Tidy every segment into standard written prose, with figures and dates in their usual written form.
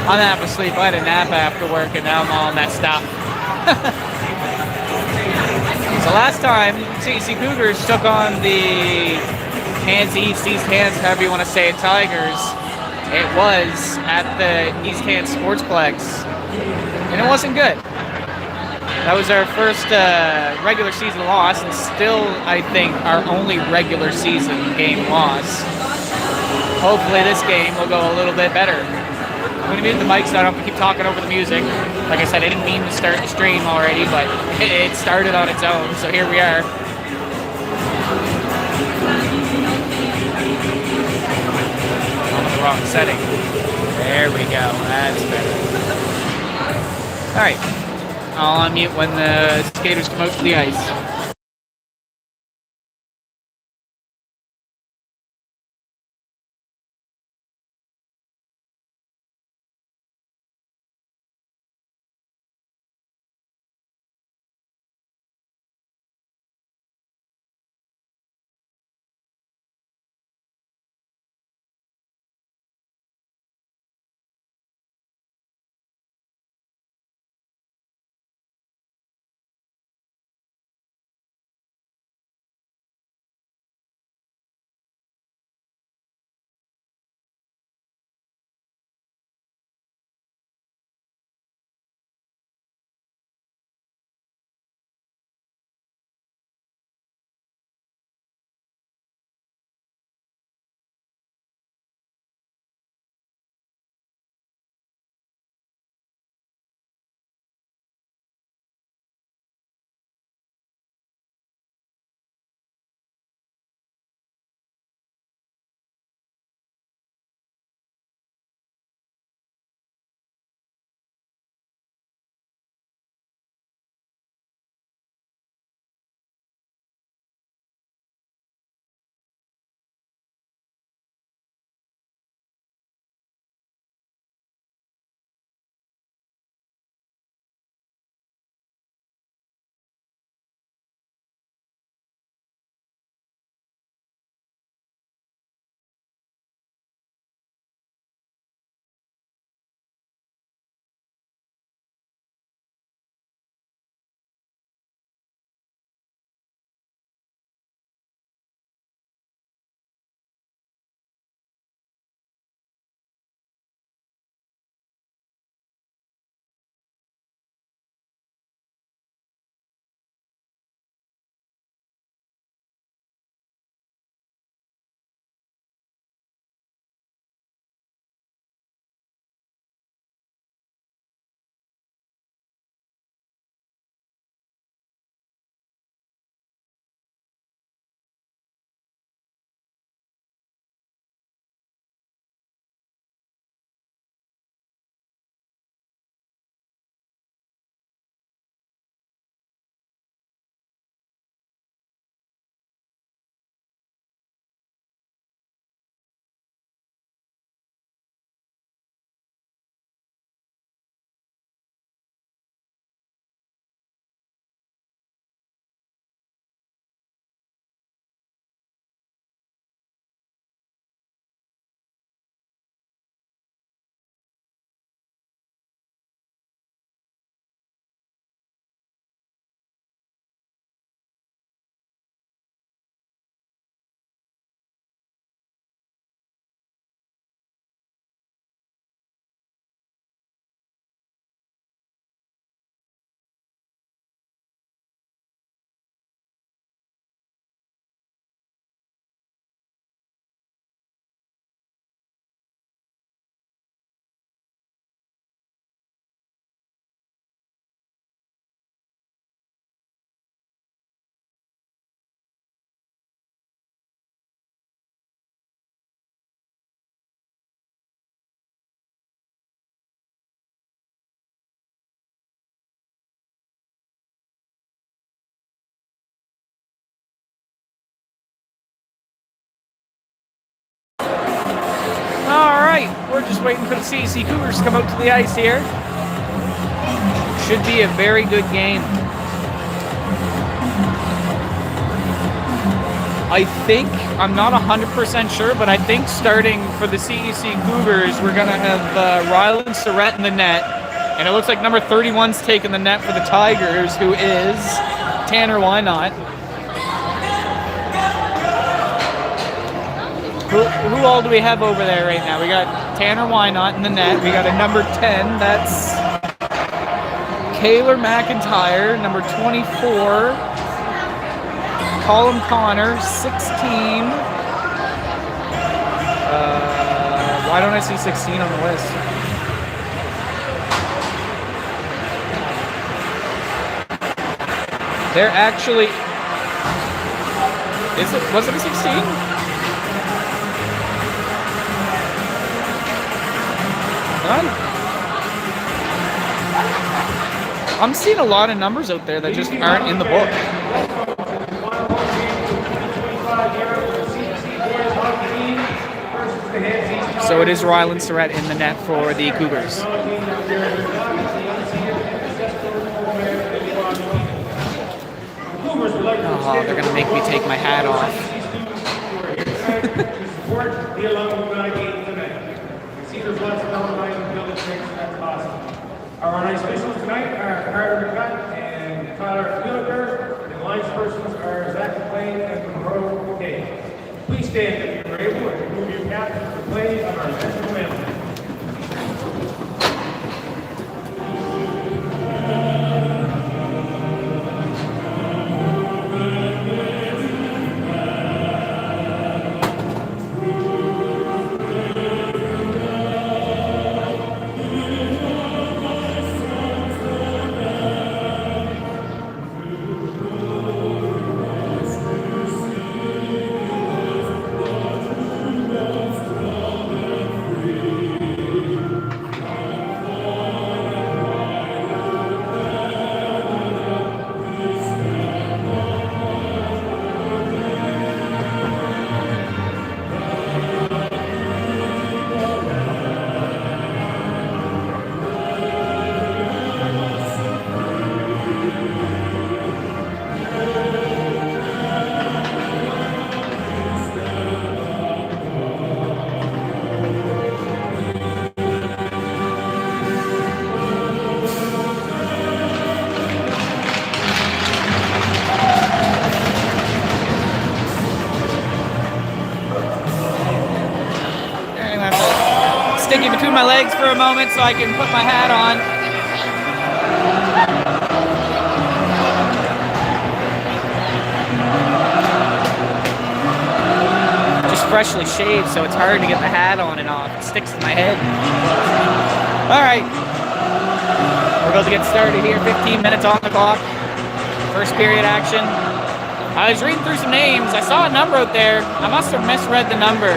I'm half asleep. I had a nap after work, and now I'm all messed up. So last time, CEC Cougars took on the Hants East Hants, however you want to say it, Tigers. It was at the East Hants Sportsplex, and it wasn't good. That was our first regular season loss, and still, I think, our only regular season game loss. Hopefully this game will go a little bit better. I'm going to mute the mic so I don't have to keep talking over the music. Like I said, I didn't mean to start the stream already, but it started on its own, so here we are. I'm in the wrong setting. There we go. That's better. All right. I'll unmute when the skaters come out to the ice. All right, we're just waiting for the CEC Cougars to come out to the ice here. Should be a very good game. I think, I'm not 100% sure, but I think starting for the CEC Cougars, we're going to have Rylan Surratt in the net. And it looks like number 31's taking the net for the Tigers, who is Tanner Wynot. Who all do we have over there right now? We got Tanner Wynot in the net. We got a number 10. That's Kaylor McIntyre. Number 24, Colin Connor. 16. Why don't I see 16 on the list? They're actually... Was it a 16? I'm seeing a lot of numbers out there that just aren't in the book. So it is Rylan Surratt in the net for the Cougars. Oh, they're going to make me take my hat off. Our nice officials tonight are Carter McCutt and Tyler Wheeler, and line persons are Zach McLean and Monroe O'Kay. Please stand if you're able and remove your cap for the play of our national anthem. Sticky between my legs for a moment so I can put my hat on. Just freshly shaved, so it's hard to get the hat on and off. It sticks to my head. All right. We're about to get started here. 15 minutes on the clock. First period action. I was reading through some names. I saw a number out there. I must have misread the number.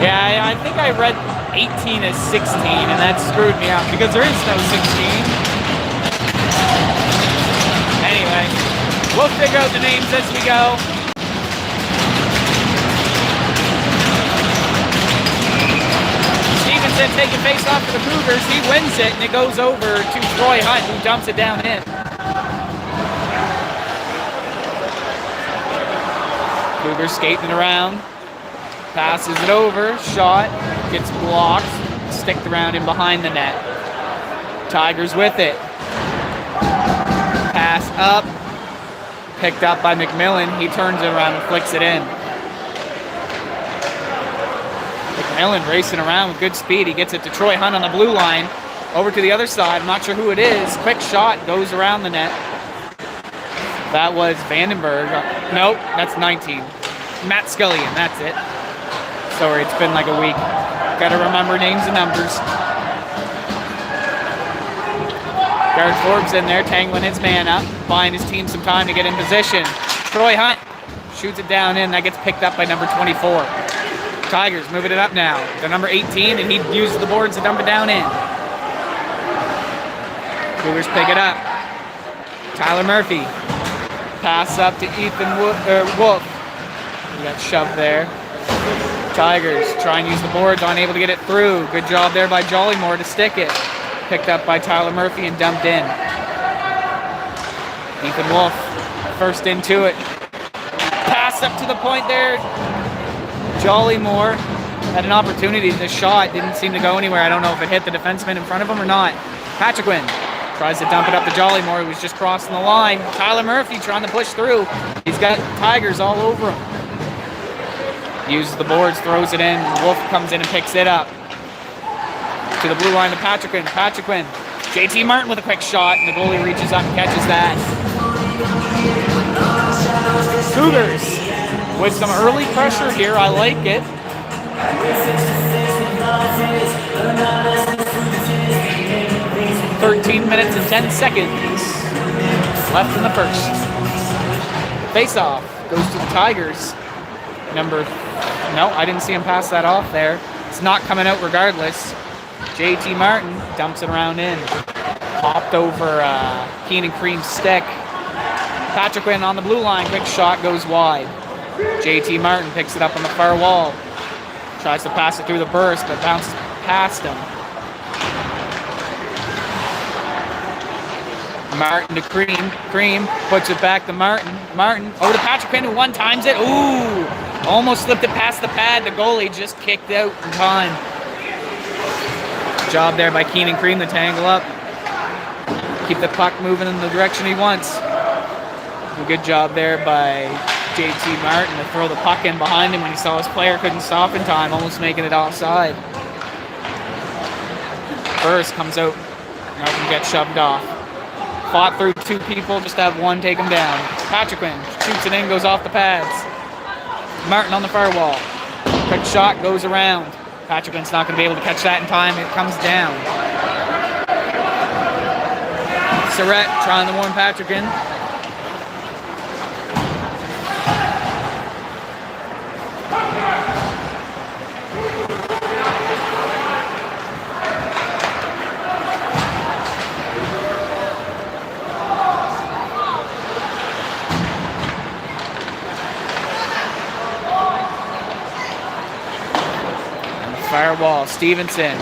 Yeah, I think I read 18 as 16, and that screwed me up because there is no 16. Anyway, we'll figure out the names as we go. Stevenson taking face off for the Cougars. He wins it, and it goes over to Troy Hunt, who dumps it down in. Cougars skating around. Passes it over, shot, gets blocked, sticked around in behind the net. Tigers with it. Pass up, picked up by McMillan. He turns it around and flicks it in. McMillan racing around with good speed. He gets it to Troy Hunt on the blue line. Over to the other side, I'm not sure who it is. Quick shot, goes around the net. That was Vandenberg. Nope, that's 19. Matt Scullion, that's it. Sorry, it's been like a week. Gotta remember names and numbers. Garrett Forbes in there, tangling his man up, buying his team some time to get in position. Troy Hunt shoots it down in. That gets picked up by number 24. Tigers moving it up now. The number 18, and he uses the boards to dump it down in. Cougars pick it up. Tyler Murphy. Pass up to Ethan Wolf. He got shoved there. Tigers try and use the boards, unable to get it through. Good job there by Jollymore to stick it. Picked up by Tyler Murphy and dumped in. Ethan Wolf, first into it. Pass up to the point there. Jollymore had an opportunity. The shot didn't seem to go anywhere. I don't know if it hit the defenseman in front of him or not. Patriquin tries to dump it up to Jollymore, who was just crossing the line. Tyler Murphy trying to push through. He's got Tigers all over him. Uses the boards, throws it in. Wolf comes in and picks it up. To the blue line to Patriquin. Patriquin. JT Martin with a quick shot, and the goalie reaches up and catches that. Cougars with some early pressure here. I like it. 13 minutes and 10 seconds left in the first. Face-off goes to the Tigers. No, I didn't see him pass that off there. It's not coming out regardless. JT Martin dumps it around in. Popped over Keenan Cream's stick. Patriquin on the blue line. Quick shot goes wide. JT Martin picks it up on the far wall. Tries to pass it through the burst, but bounces past him. Martin to Cream. Cream puts it back to Martin. Martin over to Patriquin, who one times it. Ooh! Almost slipped it past the pad. The goalie just kicked out in time. Job there by Keenan Cream to tangle up. Keep the puck moving in the direction he wants. A good job there by JT Martin to throw the puck in behind him when he saw his player couldn't stop in time, almost making it offside. Burris comes out. Martin gets shoved off. Fought through two people, just have one take him down. Patriquin shoots it in, goes off the pads. Martin on the far wall. Quick shot goes around. Patriquin's not going to be able to catch that in time. It comes down. Surrett trying to warn Patriquin. Firewall, Stevenson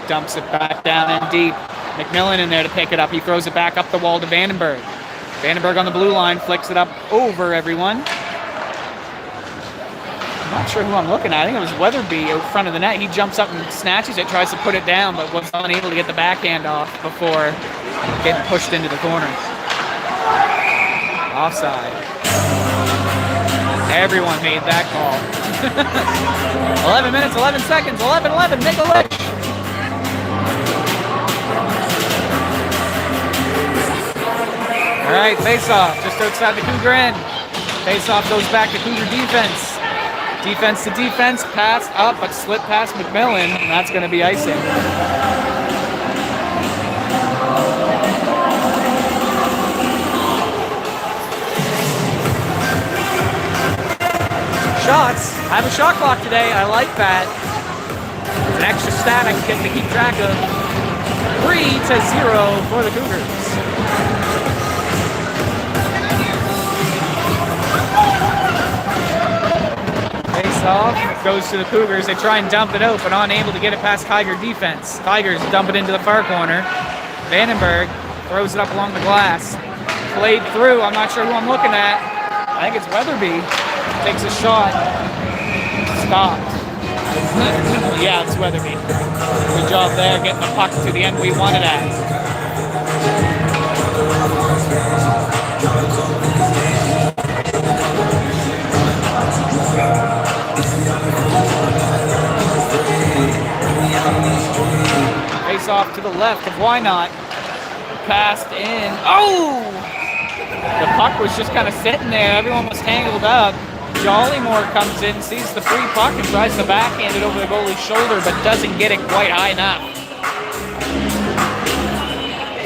dumps it back down in deep. McMillan in there to pick it up. He throws it back up the wall to Vandenberg. Vandenberg on the blue line, flicks it up over everyone. I'm not sure who I'm looking at. I think it was Weatherby out front of the net. He jumps up and snatches it, tries to put it down, but was unable to get the backhand off before getting pushed into the corner. Offside. Everyone made that call. 11 minutes, 11 seconds, 11-11, Nikolic. All right, face-off just outside the Cougar end. Face-off goes back to Cougar defense. Defense to defense, pass up, but slip past McMillan, and that's going to be icing. Shots. I have a shot clock today. I like that. It's an extra stat I can get to keep track of. 3-0 for the Cougars. Face off goes to the Cougars. They try and dump it out, but unable to get it past Tiger defense. Tigers dump it into the far corner. Vandenberg throws it up along the glass. Played through. I'm not sure who I'm looking at. I think it's Weatherby. Takes a shot. Stopped. Yeah, it's Weatherby. Good job there, getting the puck to the end we wanted at. Face off to the left of Why Not. Passed in. Oh! The puck was just kind of sitting there. Everyone was tangled up. Jollymore comes in, sees the free puck, and tries to backhand it over the goalie's shoulder, but doesn't get it quite high enough.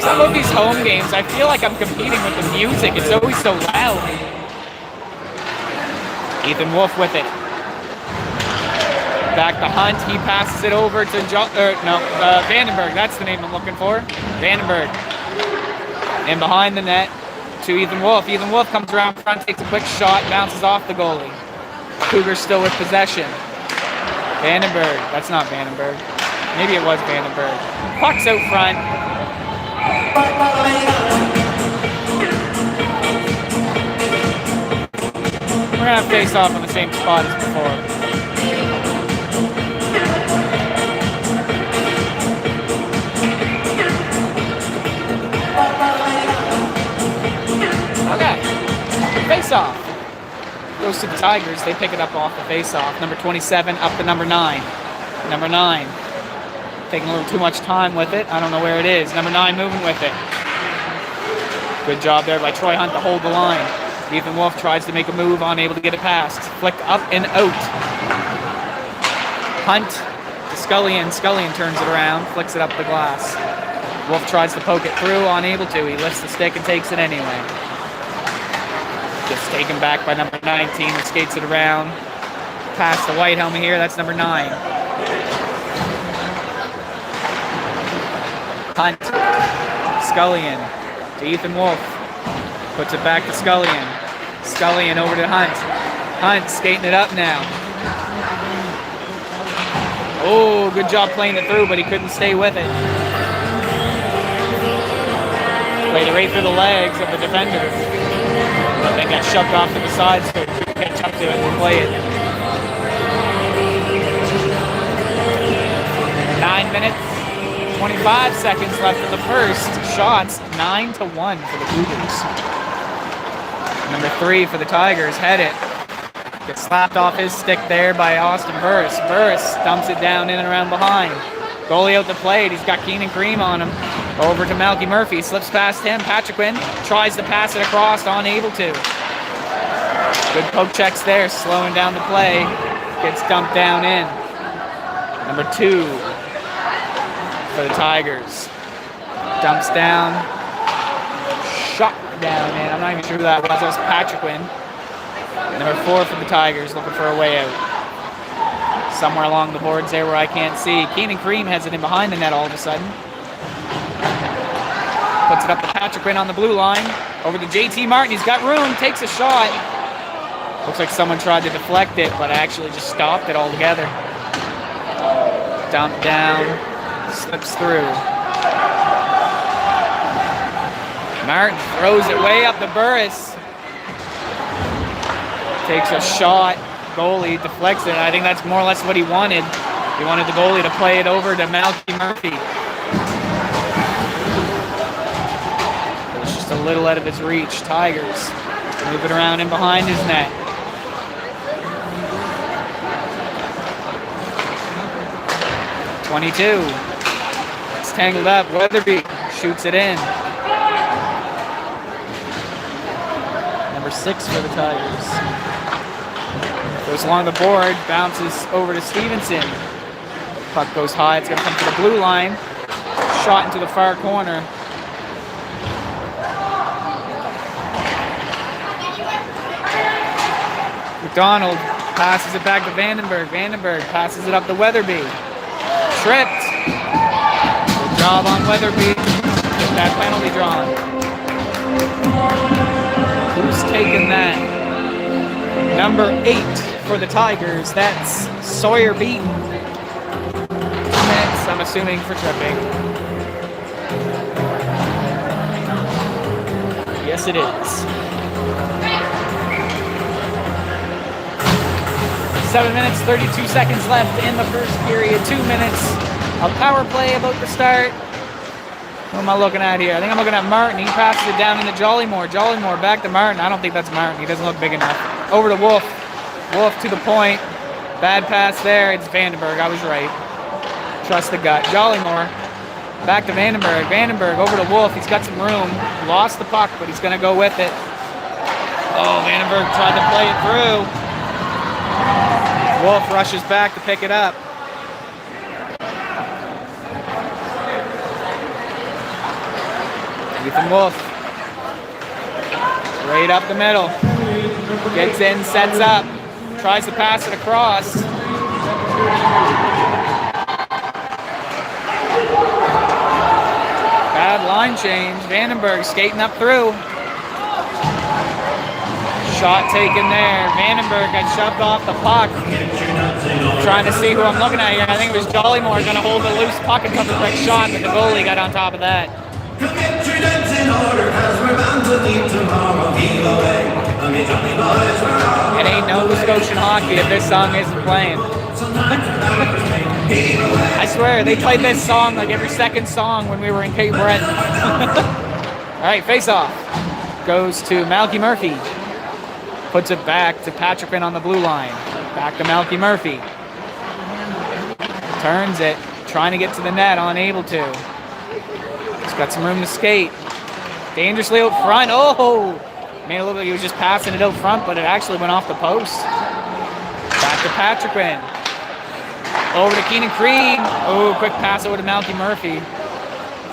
Some of these home games, I feel like I'm competing with the music. It's always so loud. Ethan Wolf with it. Back to Hunt. He passes it over to Vandenberg. That's the name I'm looking for. Vandenberg. And behind the net to Ethan Wolf. Ethan Wolf comes around front, takes a quick shot, bounces off the goalie. Cougars still with possession. Vandenberg. That's not Vandenberg. Maybe it was Vandenberg. Puck's out front. We're gonna have face off on the same spot as before. Okay, face off. Goes to the Tigers. They pick it up off the face off. Number 27 up to number 9. Number 9 taking a little too much time with it. I don't know where it is. Number 9 moving with it. Good job there by Troy Hunt to hold the line. Ethan Wolf tries to make a move, unable to get it past. Flicked up and out. Hunt to Scullion. Scullion turns it around, flicks it up the glass. Wolf tries to poke it through, unable to. He lifts the stick and takes it anyway. Gets taken back by number 19 and skates it around. Past the white helmet here, that's number 9. Hunt. Scullion to Ethan Wolf. Puts it back to Scullion. Scullion over to Hunt. Hunt skating it up now. Oh, good job playing it through, but he couldn't stay with it. Played it right through the legs of the defender. But then got shoved off to the side, so he couldn't catch up to it and play it. 9 minutes, 25 seconds left in the first. Shots 9-1 for the Cougars. Number 3 for the Tigers, head it. Gets slapped off his stick there by Austin Burris. Burris dumps it down in and around behind. Goalie out the plate. He's got Keenan Cream on him. Over to Malky Murphy. Slips past him. Patriquin tries to pass it across, unable to. Good poke checks there, slowing down the play. Gets dumped down in. Number 2 for the Tigers. Dumps down. Shot down in. I'm not even sure who that was. That was Patriquin. Number 4 for the Tigers, looking for a way out. Somewhere along the boards there where I can't see. Keenan Cream has it in behind the net all of a sudden. Puts it up to Patriquin on the blue line. Over to JT Martin. He's got room. Takes a shot. Looks like someone tried to deflect it, but actually just stopped it altogether. Dumped down. Slips through. Martin throws it way up to Burris. Takes a shot. Goalie deflects it. I think that's more or less what he wanted. He wanted the goalie to play it over to Malky Murphy. It was just a little out of his reach. Tigers move it around in behind his net. .22. It's tangled up. Weatherby shoots it in. Number 6 for the Tigers. Goes along the board, bounces over to Stevenson. Puck goes high, it's gonna come to the blue line. Shot into the far corner. McDonald passes it back to Vandenberg. Vandenberg passes it up to Weatherby. Tripped. Good job on Weatherby. Get that penalty drawn. Who's taking that? Number 8 for the Tigers. That's Sawyer Beaton. 2 minutes, I'm assuming, for tripping. Yes, it is. 7 minutes, 32 seconds left in the first period. 2 minutes of power play about to start. Who am I looking at here? I think I'm looking at Martin. He passes it down into Jollymore. Jollymore back to Martin. I don't think that's Martin. He doesn't look big enough. Over to Wolf. Wolf to the point. Bad pass there. It's Vandenberg. I was right. Trust the gut. Jollymore. Back to Vandenberg. Vandenberg over to Wolf. He's got some room. Lost the puck, but he's going to go with it. Oh, Vandenberg tried to play it through. Wolf rushes back to pick it up. Ethan Wolf. Right up the middle. Gets in, sets up. Tries to pass it across. Bad line change. Vandenberg skating up through. Shot taken there. Vandenberg got shoved off the puck. Trying to see who I'm looking at here. I think it was Jollymore going to hold a loose puck and come a quick shot, but the goalie got on top of that. It ain't Nova Scotian hockey if this song isn't playing. I swear, they played this song like every second song when we were in Cape Breton. All right, face off. Goes to Malky Murphy. Puts it back to Patrickman on the blue line. Back to Malky Murphy. Turns it, trying to get to the net, unable to. He's got some room to skate. Dangerously out front. Oh! Made a little bit, he was just passing it out front, but it actually went off the post. Back to Patrickman. Over to Keenan Creed. Oh, quick pass over to Malky Murphy.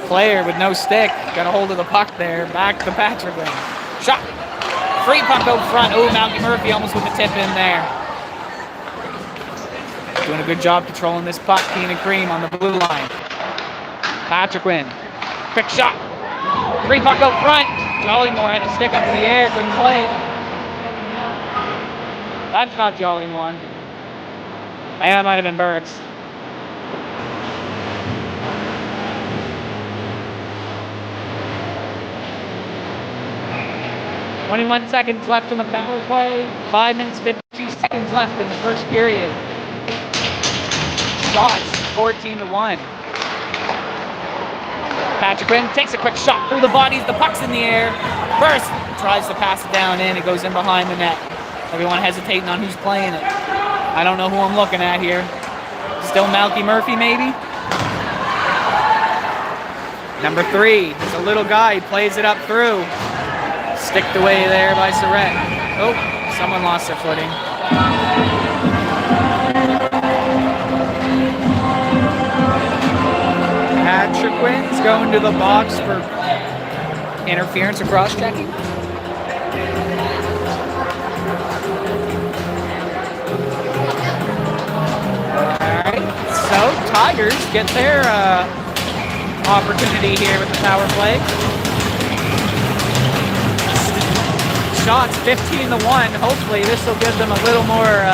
Player with no stick. Got a hold of the puck there. Back to Patrickman. Shot. Free puck out front. Oh, Malky Murphy almost with the tip in there. Doing a good job controlling this puck. Keenan Cream on the blue line. Patrickman. Quick shot. Free puck out front. Jollymore had to stick up in the air. Couldn't play it. That's not Jollymore. Man, that might have been Burks. "21 seconds left in the power play. 5 minutes, 52 seconds left in the first period. Shots, 14-1. Patrickman takes a quick shot through the bodies. The puck's in the air. First tries to pass it down in. It goes in behind the net. Everyone hesitating on who's playing it. I don't know who I'm looking at here. Still Malky Murphy, maybe? Number 3. He's a little guy. He plays it up through. Sticked away there by Surratt. Oh, someone lost their footing. Patrickman's going to the box for interference or cross-checking. So, Tigers get their opportunity here with the power play. Shots 15-1. Hopefully this will give them a little more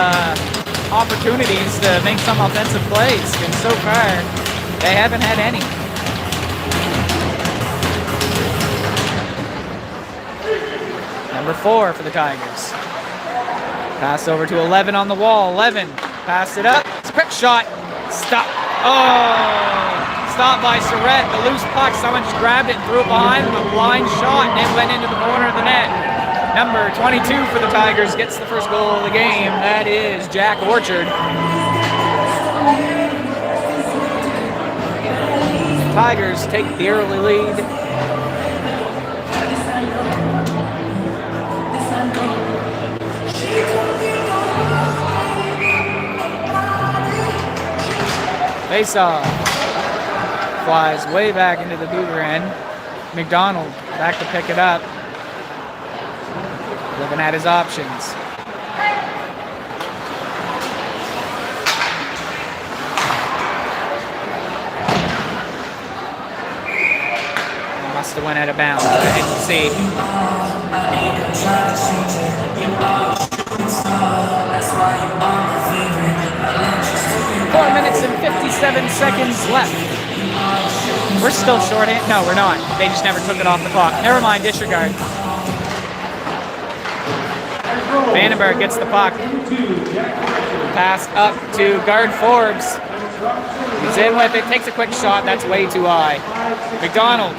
opportunities to make some offensive plays. And so far, they haven't had any. Number 4 for the Tigers. Pass over to 11 on the wall. 11, pass it up. It's a quick shot. Stop. Oh! Stopped by Surratt. The loose puck. Someone just grabbed it and threw it behind him. A blind shot, and it went into the corner of the net. Number 22 for the Tigers gets the first goal of the game. That is Jack Orchard. Tigers take the early lead. Face-off. Flies way back into the Cougar end. McDonald back to pick it up. Looking at his options. Must have went out of bounds. I didn't see. 4 minutes and 57 seconds left. We're still shorthand. No, we're not. They just never took it off the clock. Never mind, disregard. Vandenberg gets the puck. Pass up to guard Forbes. He's in with it, takes a quick shot. That's way too high. McDonald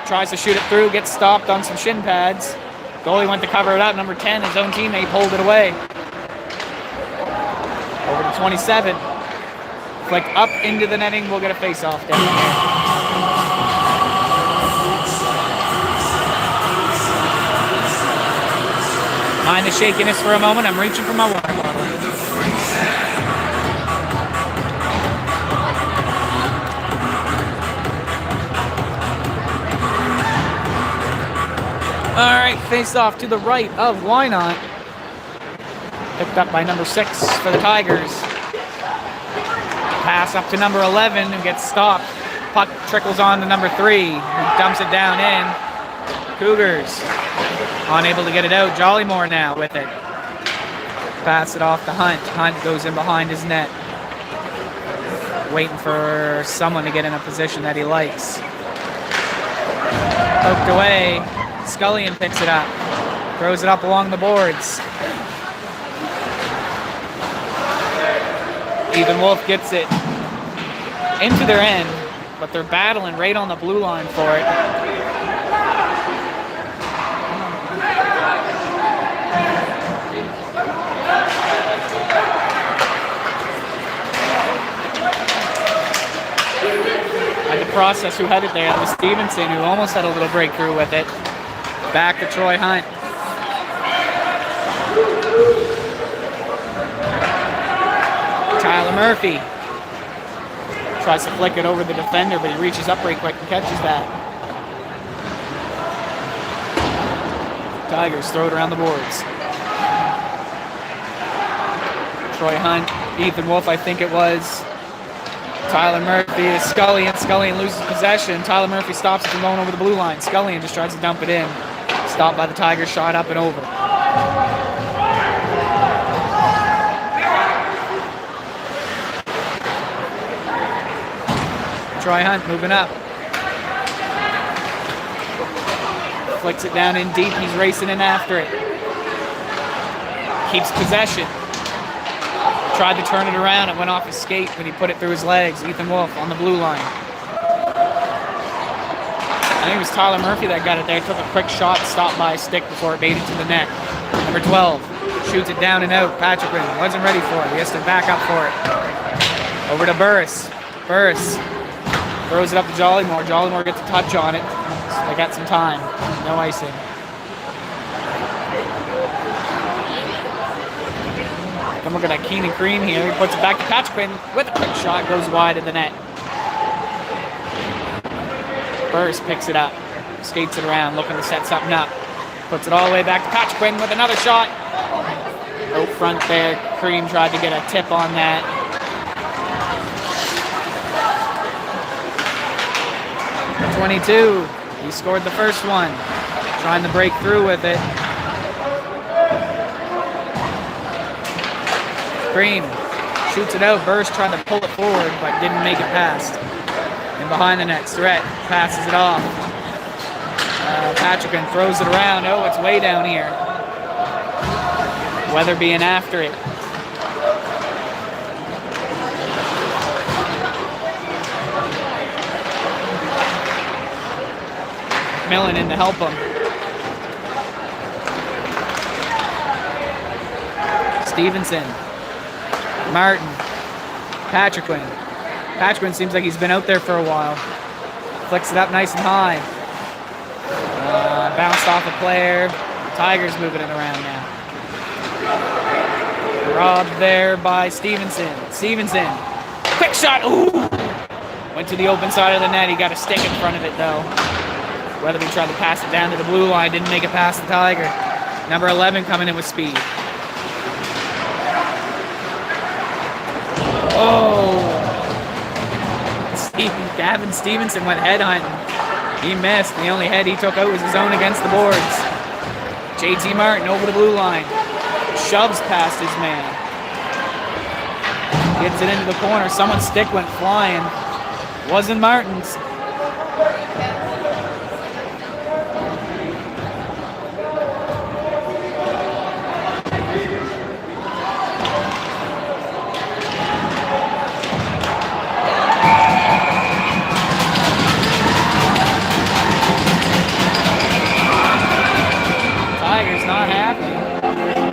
tries to shoot it through, gets stopped on some shin pads. Goalie went to cover it up. Number 10, his own teammate, pulled it away. Over to 27. Flick up into the netting. We'll get a face-off down here. Mind the shakiness for a moment. I'm reaching for my water bottle. All right, face-off to the right of Wynot. Picked up by number 6 for the Tigers. Pass up to number 11 and gets stopped. Puck trickles on to number 3, who dumps it down in. Cougars unable to get it out. Jollymore now with it. Pass it off to Hunt. Hunt goes in behind his net. Waiting for someone to get in a position that he likes. Poked away. Scullion picks it up. Throws it up along the boards. Ethan Wolf gets it into their end, but they're battling right on the blue line for it. Had to process who had it there. It was Stevenson who almost had a little breakthrough with it. Back to Troy Hunt. Tyler Murphy tries to flick it over the defender, but he reaches up right quick and catches that. Tigers throw it around the boards. Troy Hunt, Ethan Wolf, I think it was. Tyler Murphy to Scullion. Scullion loses possession. Tyler Murphy stops it from going over the blue line. Scullion just tries to dump it in. Stopped by the Tigers, shot up and over. Troy Hunt moving up. Flicks it down in deep. He's racing in after it. Keeps possession. Tried to turn it around. It went off his skate when he put it through his legs. Ethan Wolf on the blue line. I think it was Tyler Murphy that got it there. Took a quick shot, stopped by a stick before it made it to the net. Number 12 shoots it down and out. Patrick wasn't ready for it. He has to back up for it. Over to Burris. Burris throws it up to Jollymore. Jollymore gets a touch on it. So they got some time. No icing. Then we're going to Keenan Cream here. He puts it back to Patrick with a quick shot. Goes wide of the net. Burris picks it up. Skates it around, looking to set something up. Puts it all the way back to Patrick with another shot. Out front there. Cream tried to get a tip on that. For 22. He scored the first one. Trying to break through with it. Cream shoots it out. Burris tried to pull it forward, but didn't make it past. And behind the net, Surratt passes it off. Patrick throws it around. Oh, it's way down here. Weatherby in after it. Millen in to help him. Stevenson. Martin. Patrick. Patrick seems like he's been out there for a while. Flicks it up nice and high. Bounced off a player. Tigers moving it around now. Robbed there by Stevenson. Stevenson. Quick shot. Ooh! Went to the open side of the net. He got a stick in front of it though. Weatherby tried to pass it down to the blue line. Didn't make it past the Tiger. Number 11 coming in with speed. Oh! Gavin Stevenson went head hunting. He missed. The only head he took out was his own against the boards. JT Martin over the blue line. Shoves past his man. Gets it into the corner. Someone's stick went flying. Wasn't Martin's.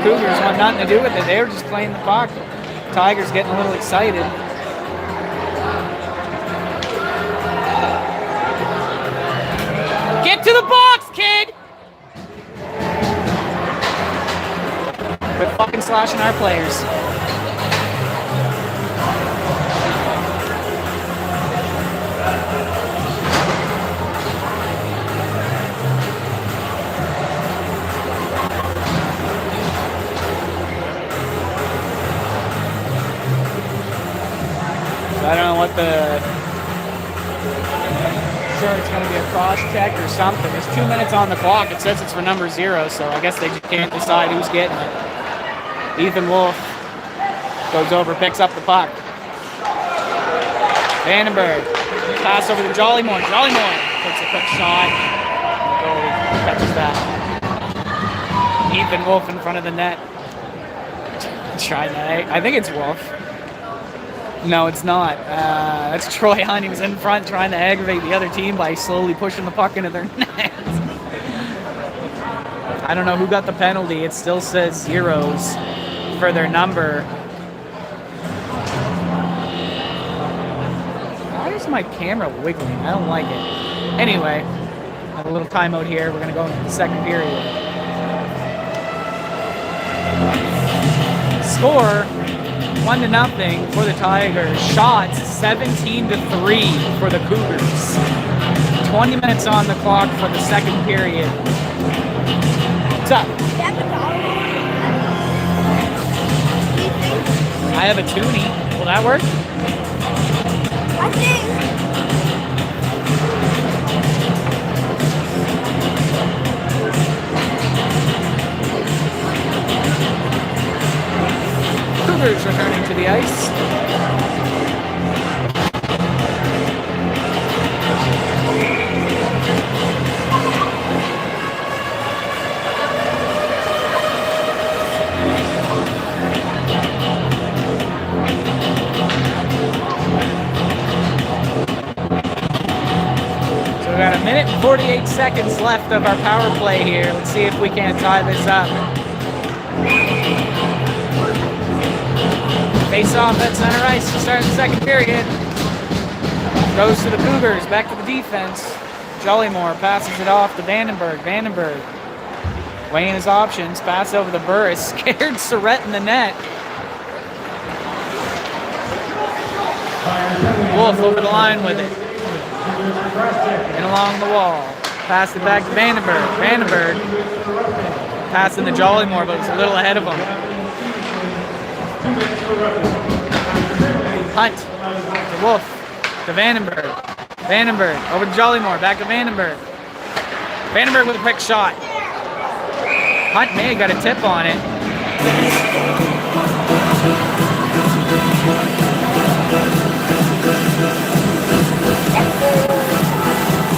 Cougars want nothing to do with it. They were just playing the puck. Tigers getting a little excited. Get to the box, kid! Quit fucking slashing our players. I don't know what the... Sure, it's going to be a cross check or something. There's 2 minutes on the clock. It says it's for number 0, so I guess they just can't decide who's getting it. Ethan Wolf goes over, picks up the puck. Vandenberg. Pass over to Jollymore. Jollymore takes a quick shot. Catches that. Ethan Wolf in front of the net. Try that. I think it's Wolf. No, it's not. That's Troy Hunt. He was in front trying to aggravate the other team by slowly pushing the puck into their net. I don't know who got the penalty. It still says zeros for their number. Why is my camera wiggling? I don't like it. Anyway, a little timeout here. We're going to go into the second period. Score 1-0 for the Tigers. Shots 17-3 for the Cougars. 20 minutes on the clock for the second period. What's up? I have a toonie. Will that work? I think. Cougars returning to the ice. So we got a minute and 48 seconds left of our power play here. Let's see if we can't tie this up. Face off at center ice to start the second period. Goes to the Cougars, back to the defense. Jollymore passes it off to Vandenberg. Vandenberg weighing his options, pass over the Burris. Scared Surrett in the net. Wolf over the line with it. And along the wall. Pass it back to Vandenberg. Vandenberg passing to Jollymore, but was a little ahead of him. Hunt to Wolf to Vandenberg. Vandenberg over to Jollymore. Back to Vandenberg. Vandenberg with a quick shot. Hunt may have got a tip on it.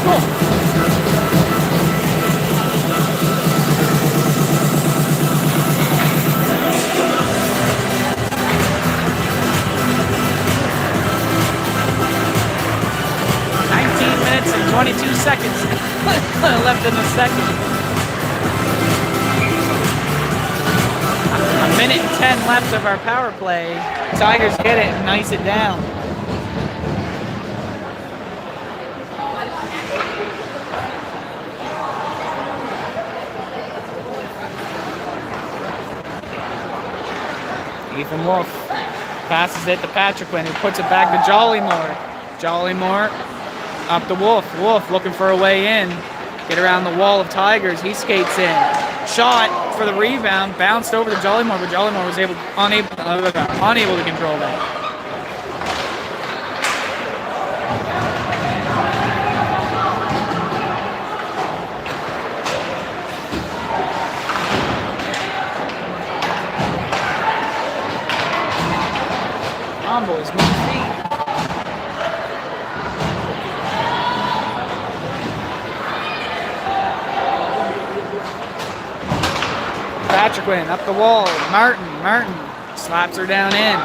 Cool. 22 seconds left in the second. A minute and 10 left of our power play. Tigers get it and ice it down. Ethan Wolf passes it to Patrick Quinn, who puts it back to Jollymore. Jollymore up to Wolf. Wolf looking for a way in. Get around the wall of Tigers. He skates in. Shot for the rebound. Bounced over to Jollymore, but Jollymore was unable to control that. Come on, boys, move your feet. Patrick Quinn up the wall. Martin slaps her down in.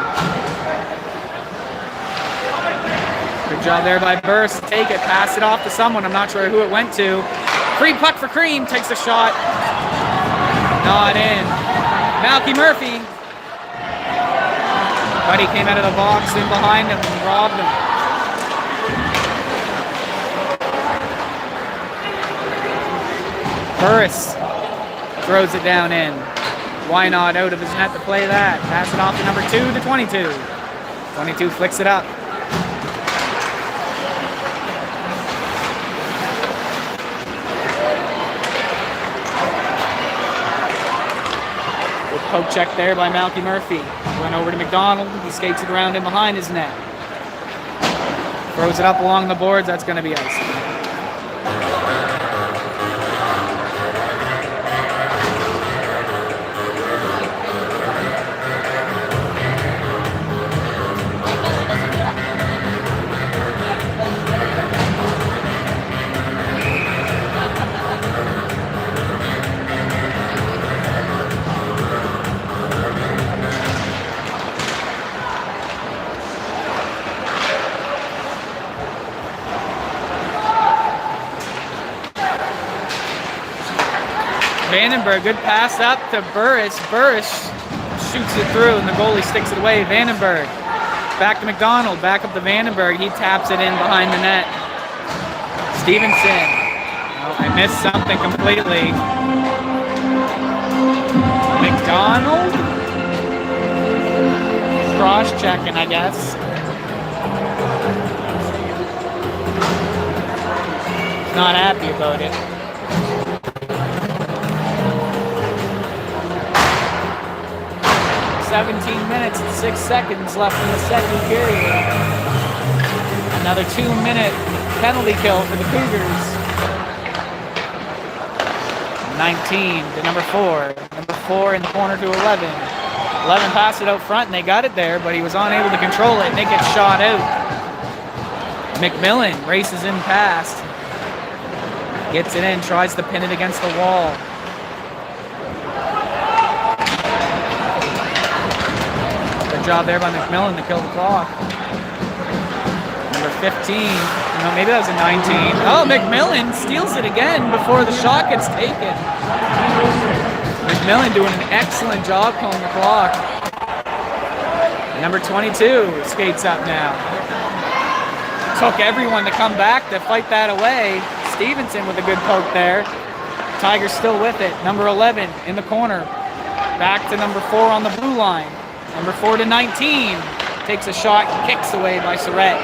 Good job there by Burris to take it, pass it off to someone. I'm not sure who it went to. Free puck for Cream, takes a shot. Not in. Malky Murphy. Buddy came out of the box in behind him and robbed him. Burris throws it down in. Why not out of his net to play that? Pass it off to number 2 to 22. 22 flicks it up. Good poke check there by Malky Murphy. Went over to McDonald. He skates it around in behind his net. Throws it up along the boards. That's going to be ice. Vandenberg, good pass up to Burris. Burris shoots it through, and the goalie sticks it away. Vandenberg, back to McDonald, back up to Vandenberg. He taps it in behind the net. Stevenson. Oh, I missed something completely. McDonald? Cross-checking, I guess. Not happy about it. "17 minutes and 6 seconds left in the second period. Another 2-minute penalty kill for the Cougars. 19 to number 4. Number 4 in the corner to 11. 11 passed it out front, and they got it there, but he was unable to control it, and it gets shot out. McMillan races in past. Gets it in, tries to pin it against the wall. Good job there by McMillan to kill the clock. Number 15. No, maybe that was a 19. Oh, McMillan steals it again before the shot gets taken. McMillan doing an excellent job calling the clock. Number 22 skates up now. Took everyone to come back to fight that away. Stevenson with a good poke there. Tigers still with it. Number 11 in the corner. Back to number 4 on the blue line. Number 4 to 19. Takes a shot, kicks away by Surratt.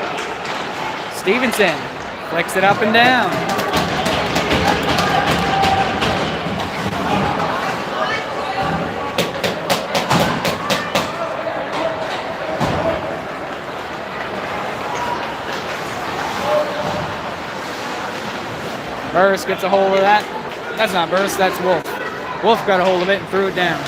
Stevenson flicks it up and down. Burris gets a hold of that. That's not Burris, that's Wolf. Wolf got a hold of it and threw it down.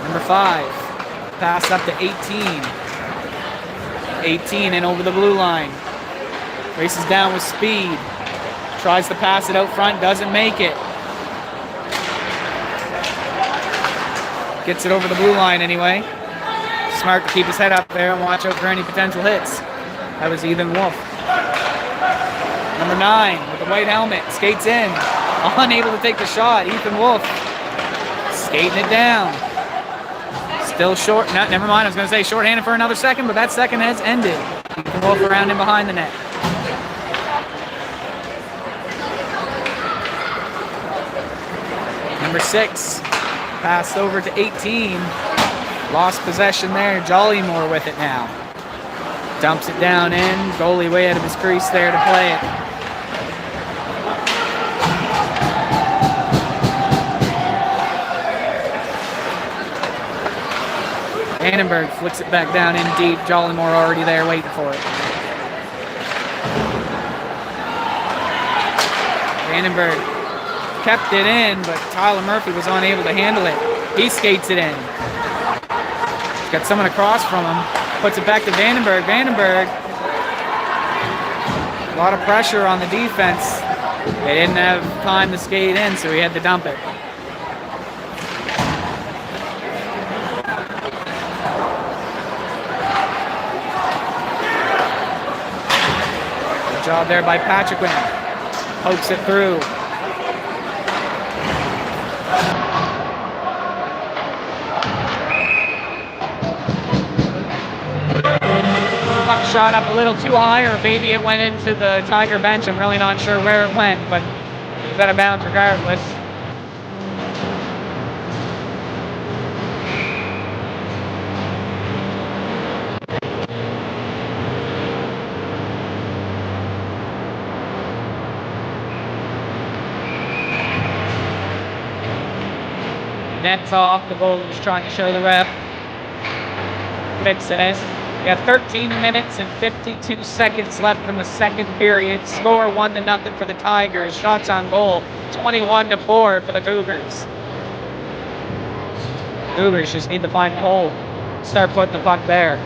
Number 5, pass up to 18. 18 in over the blue line. Races down with speed. Tries to pass it out front, doesn't make it. Gets it over the blue line anyway. Smart to keep his head up there and watch out for any potential hits. That was Ethan Wolf. Number 9 with the white helmet skates in. Unable to take the shot. Ethan Wolf skating it down. Still short. No, never mind. I was going to say shorthanded for another second, but that second has ended. Ethan Wolf around him behind the net. Number 6 passed over to 18. Lost possession there. Jollymore with it now. Dumps it down in. Goalie way out of his crease there to play it. Vandenberg flicks it back down in deep. Jollymore already there waiting for it. Vandenberg kept it in, but Tyler Murphy was unable to handle it. He skates it in. Got someone across from him. Puts it back to Vandenberg. Vandenberg. A lot of pressure on the defense. They didn't have time to skate in, so he had to dump it. Good job there by Patriquin. Pokes it through. Shot up a little too high, or maybe it went into the Tiger bench. I'm really not sure where it went, but it's out of bounds regardless. Net's off. The goalie was trying to show the ref. Fix it. We got 13 minutes and 52 seconds left in the second period. Score 1-0 for the Tigers. Shots on goal 21-4 for the Cougars. Cougars just need to find a hole. Start putting the puck there.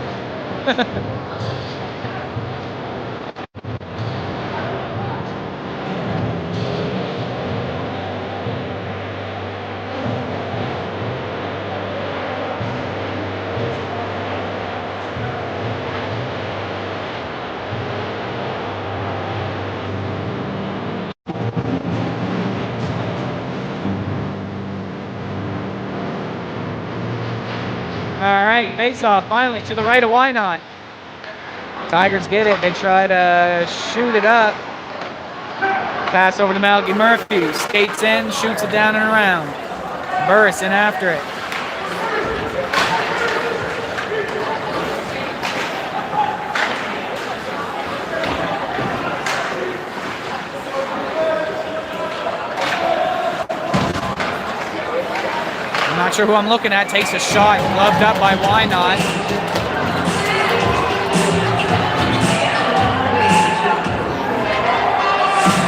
All right, face off finally to the right of Why Not. Tigers get it. They try to shoot it up. Pass over to Malky Murphy. Skates in, shoots it down and around. Burris in after it. I'm not sure who I'm looking at. Takes a shot, gloved up by Why Not.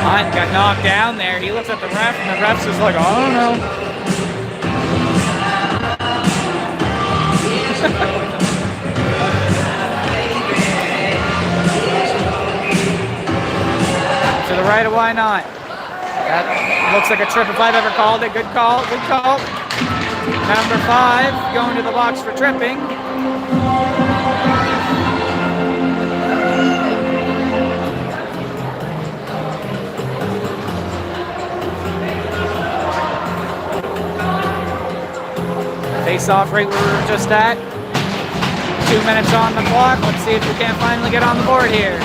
Hunt got knocked down there. He looks at the ref, and the ref's just like, I don't know. To the right of Why Not. That looks like a trip if I've ever called it. Good call, good call. Number 5 going to the box for tripping. Face off right where we were just at. 2 minutes on the clock. Let's see if we can finally get on the board here.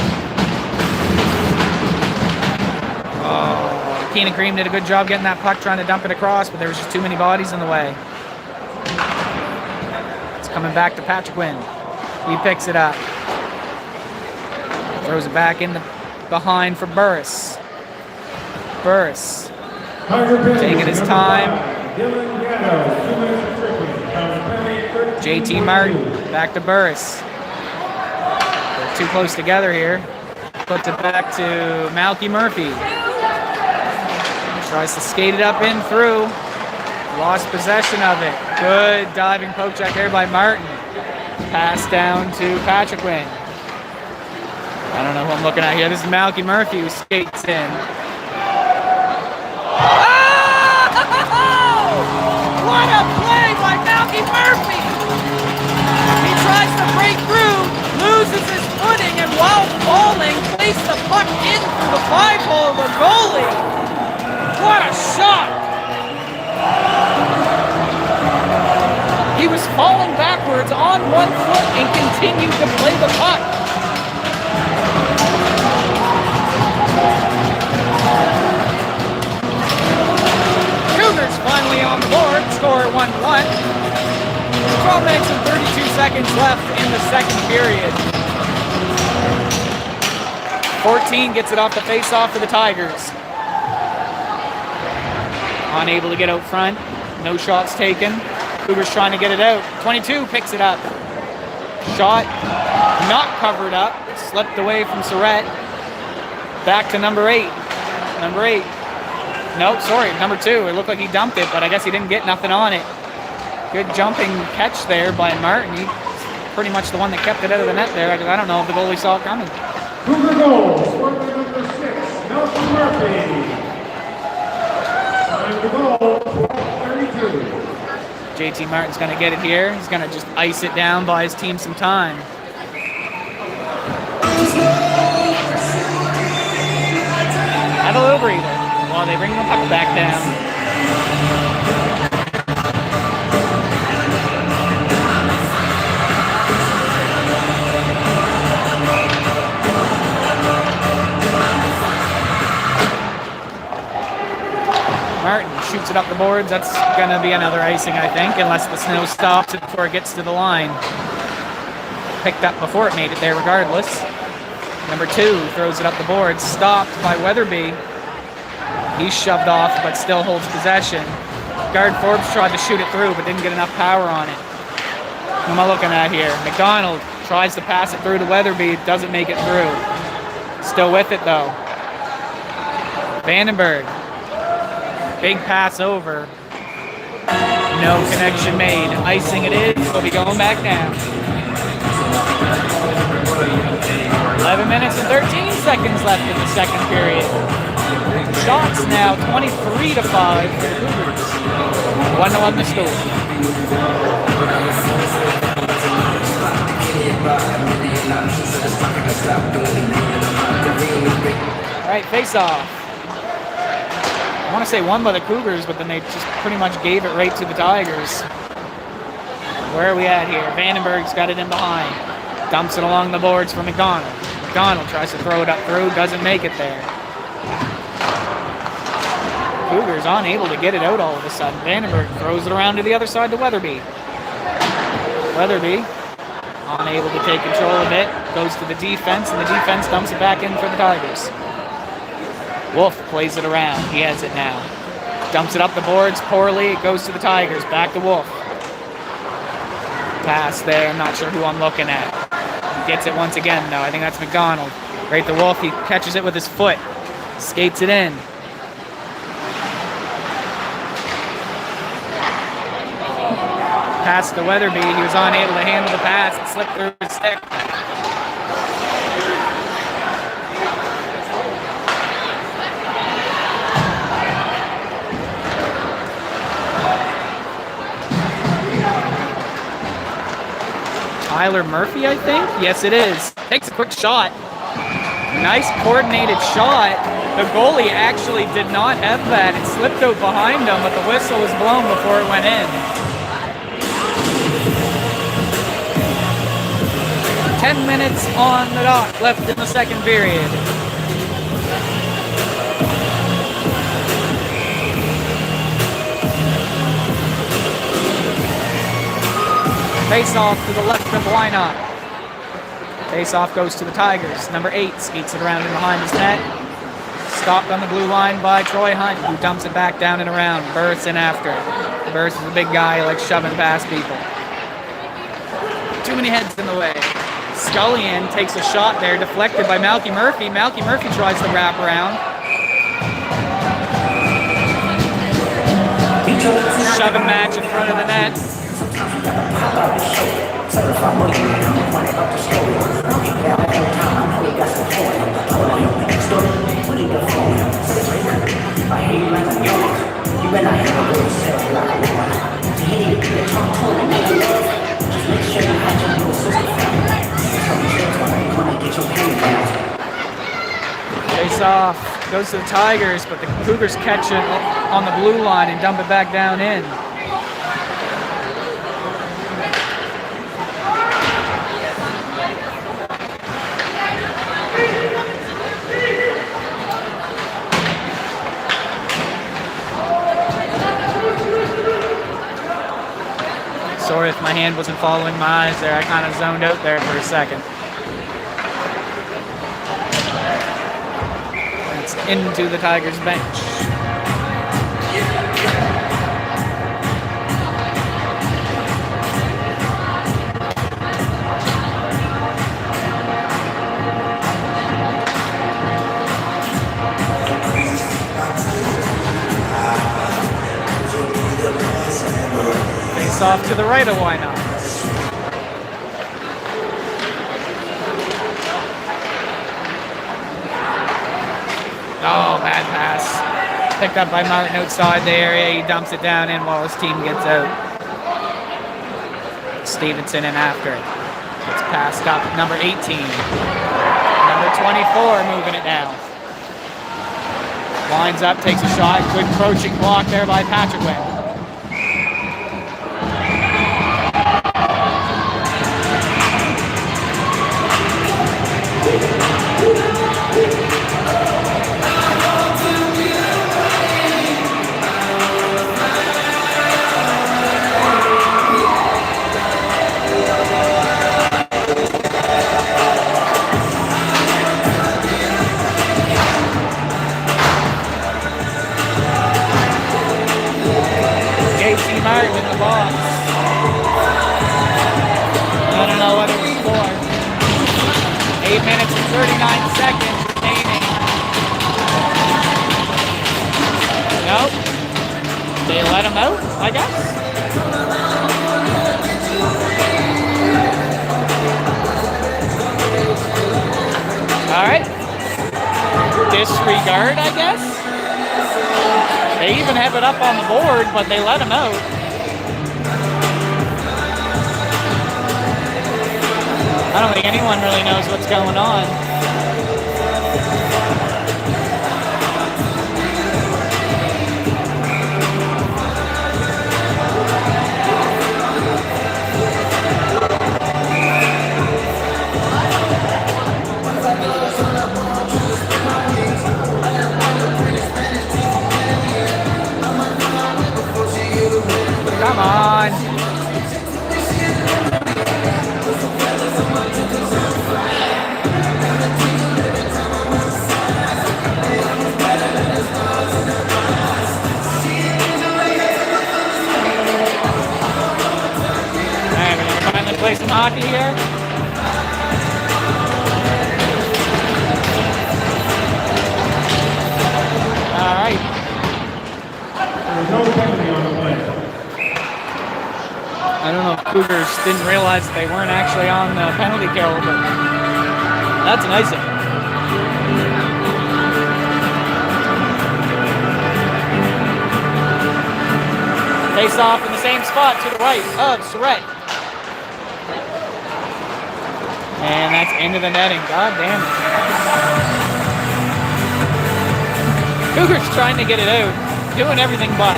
Oh, Keenan Cream did a good job getting that puck, trying to dump it across, but there was just too many bodies in the way. It's coming back to Patrick Wynn. He picks it up. Throws it back in the behind for Burris. Burris taking his time. JT Martin back to Burris. They're too close together here. Puts it back to Malky Murphy. Tries to skate it up in through. Lost possession of it. Good diving poke check there by Martin. Pass down to Patrick Wynn. I don't know who I'm looking at here. This is Malky Murphy who skates in. What a play by Malky Murphy! He tries to break through, loses his footing, and while falling, plays the puck in through the 5-hole of the goalie. What a shot! He was falling backwards on one foot and continued to play the puck. Cougars finally on the board, score 1-1. 12 minutes and 32 seconds left in the second period. 14 gets it off the face-off for the Tigers. Unable to get out front. No shots taken. Cougars trying to get it out. 22 picks it up. Shot not covered up. Slipped away from Surratt. Back to number 8. Number 8. Nope, sorry, number 2. It looked like he dumped it, but I guess he didn't get nothing on it. Good jumping catch there by Martin. He's pretty much the one that kept it out of the net there. I don't know if the goalie saw it coming. Cougar goal, scored by number 6, Malky Murphy. Time to goal, 12:32. JT Martin's going to get it here. He's going to just ice it down, buy his team some time. Have a little breather while they bring the puck back down. Martin shoots it up the boards. That's going to be another icing, I think, unless the snow stops it before it gets to the line. Picked up before it made it there regardless. Number 2 throws it up the boards. Stopped by Weatherby. He's shoved off, but still holds possession. Guard Forbes tried to shoot it through, but didn't get enough power on it. Who am I looking at here? McDonald tries to pass it through to Weatherby. Doesn't make it through. Still with it, though. Vandenberg. Big pass over. No connection made. Icing it is. We'll be going back down. 11 minutes and 13 seconds left in the second period. Shots now 23-5 for the Cougars. 1-1 the score. All right, face off. I want to say won by the Cougars, but then they just pretty much gave it right to the Tigers. Where are we at here? Vandenberg's got it in behind. Dumps it along the boards for McDonald. McDonald tries to throw it up through, doesn't make it there. Cougars unable to get it out all of a sudden. Vandenberg throws it around to the other side to Weatherby. Weatherby, unable to take control of it, goes to the defense, and the defense dumps it back in for the Tigers. Wolf plays it around. He has it now. Dumps it up the boards poorly. It goes to the Tigers. Back to Wolf. Pass there. I'm not sure who I'm looking at. He gets it once again, though. I think that's McDonald. Right to Wolf. He catches it with his foot. Skates it in. Pass to Weatherby. He was unable to handle the pass. It slipped through his stick. Tyler Murphy, I think? Yes, it is. Takes a quick shot. Nice coordinated shot. The goalie actually did not have that. It slipped out behind him, but the whistle was blown before it went in. 10 minutes on the dot left in the second period. Face-off to the left of the lineup. Face-off goes to the Tigers. Number 8 skates it around and behind his net. Stopped on the blue line by Troy Hunt, who dumps it back down and around. Burris in after. Burris is a big guy who likes shoving past people. Too many heads in the way. Scullion takes a shot there, deflected by Malky Murphy. Malky Murphy tries to wrap around. Shoving match in front of the net. Face off, goes to the Tigers, but the Cougars catch it on the blue line and dump it back down in. Sorry if my hand wasn't following my eyes there. I kind of zoned out there for a second. It's into the Tigers bench. Off to the right of why not. Oh, bad pass. Picked up by Martin outside the area. He dumps it down in while his team gets out. Stevenson in after it. It's passed up. Number 18. Number 24 moving it down. Lines up, takes a shot. Good approaching block there by Patrick Webb. Martin in the box. I don't know what it was for. 8 minutes and 39 seconds remaining. Nope. They let him out, I guess. All right. Disregard, I guess. They even have it up on the board, but they let him out. I don't think anyone really knows what's going on. play some hockey here? All right. There's no penalty on the play. I don't know if Cougars didn't realize that they weren't actually on the penalty kill, but that's an icing. Face off in the same spot to the right of Surratt. And that's into the netting. God damn it. Cougars trying to get it out, doing everything but.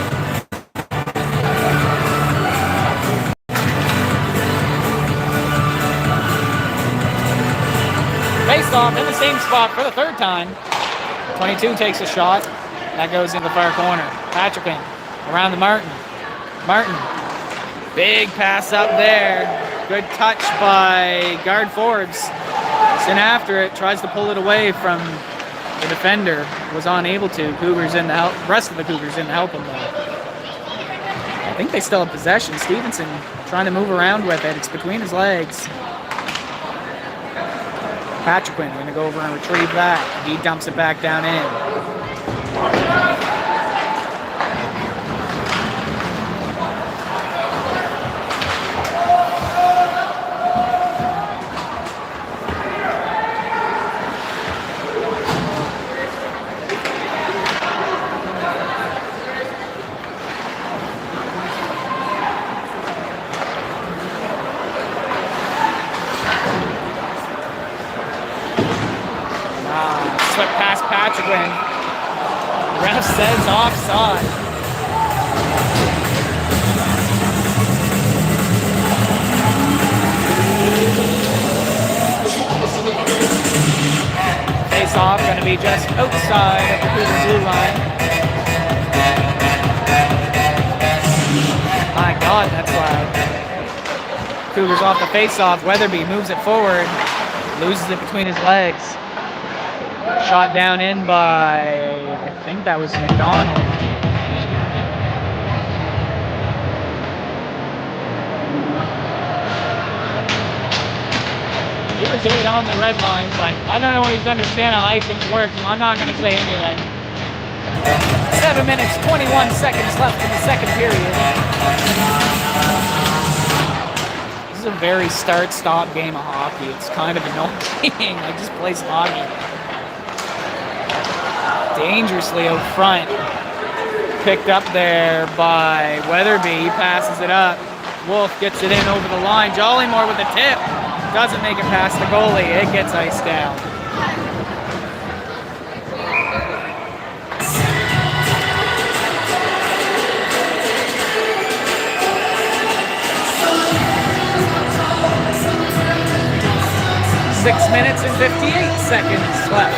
Face off in the same spot for the third time. 22 takes a shot. That goes in the far corner. Patrick around the Martin. Martin, big pass up there. Good touch by guard Forbes. Sent after it, tries to pull it away from the defender. Was unable to. Cougars in the help. Rest of the Cougars didn't help him though. I think they still have possession. Stevenson trying to move around with it. It's between his legs. Patrick going to go over and retrieve that. He dumps it back down in. Swept past Patrick. Ref says offside. Face off, going to be just outside of the Cougar blue line. My God, that's loud. Cougars off the face off. Weatherby moves it forward, loses it between his legs. Shot down in by, I think that was McDonald. He was right on the red line, but I don't always understand how icing works, and I'm not going to say anything. 7 minutes, 21 seconds left in the second period. This is a very start-stop game of hockey. It's kind of annoying. I just play some hockey. Dangerously out front. Picked up there by Weatherby. He passes it up. Wolf gets it in over the line. Jollymore with the tip. Doesn't make it past the goalie. It gets iced down. Six minutes and 58 seconds left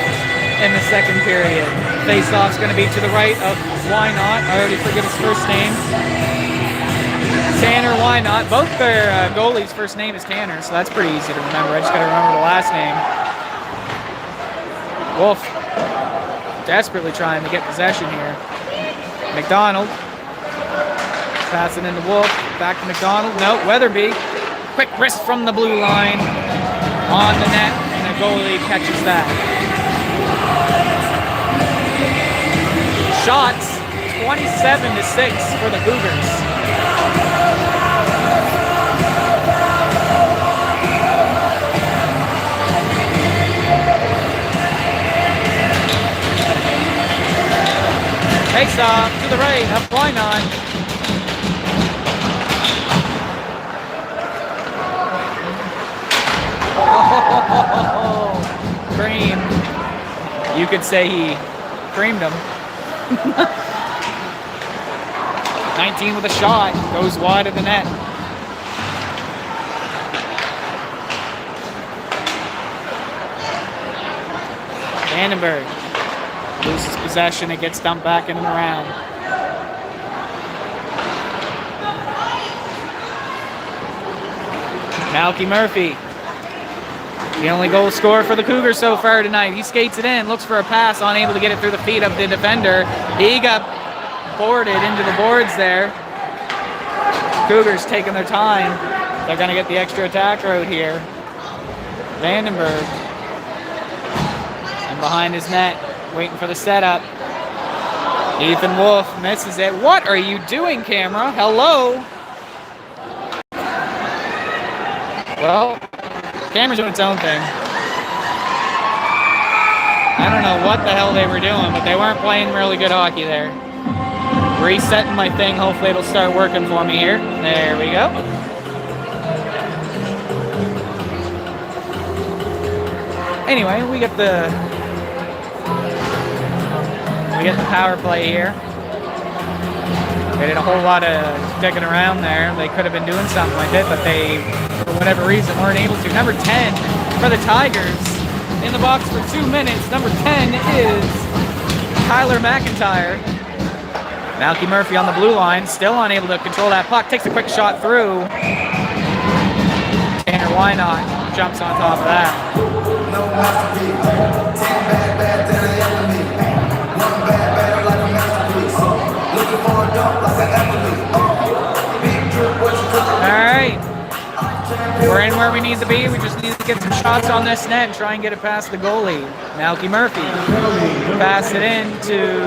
in the second period. Face-off's going to be to the right of Why Not. I already forget his first name. Tanner Why Not. Both their goalies' first name is Tanner, so that's pretty easy to remember. I just got to remember the last name. Wolf desperately trying to get possession here. McDonald passing into Wolf. Back to McDonald. No, Weatherby. Quick wrist from the blue line on the net, and the goalie catches that. Shots 27-6 for the Cougars. Face off to the right of Why Not. Oh, cream. You could say he creamed him. 19 with a shot, goes wide of the net. Vandenberg loses possession, it gets dumped back in and around. Malky Murphy, the only goal scorer for the Cougars so far tonight. He skates it in, looks for a pass, unable to get it through the feet of the defender. He got boarded into the boards there. Cougars taking their time, They're going to get the extra attack road here. Vandenberg. And behind his net, waiting for the setup. Ethan Wolf misses it. What are you doing, camera? Hello? Well, camera's doing its own thing. I don't know what the hell they were doing, but they weren't playing really good hockey there. Resetting my thing. Hopefully it'll start working for me here. There we go. Anyway, we get the power play here. They did a whole lot of sticking around there. They could have been doing something with it, but they, for whatever reason, weren't able to. Number 10 for the Tigers in the box for 2 minutes. Number 10 is Tyler McIntyre. Malky Murphy on the blue line, still unable to control that puck. Takes a quick shot through. Tanner Wynot jumps on top of that. Alright. We're in where we need to be. We just need to get some shots on this net and try and get it past the goalie. Malky Murphy. Pass it in to...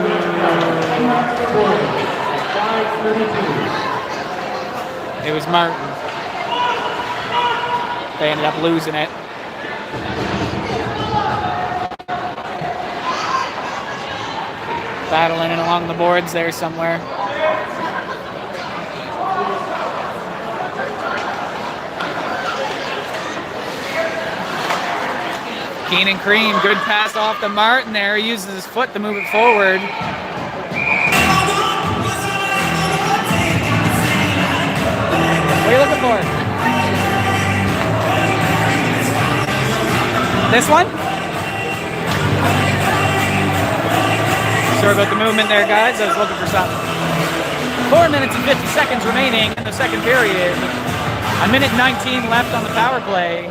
It was Martin. They ended up losing it. Battling it along the boards there somewhere. Keenan Cream, good pass off to Martin there. He uses his foot to move it forward. What are you looking for? This one? Sorry about the movement there, guys. I was looking for something. 4 minutes and 50 seconds remaining in the second period. A minute 19 left on the power play.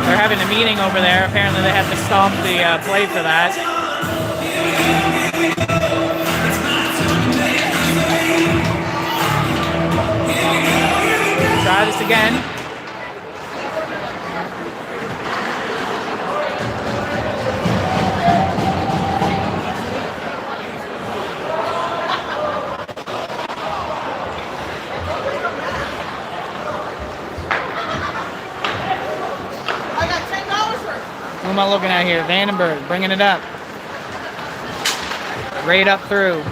They're having a meeting over there. Apparently they had to stomp the play for that. Try this again. Who am I looking at here? Vandenberg bringing it up. Right up through.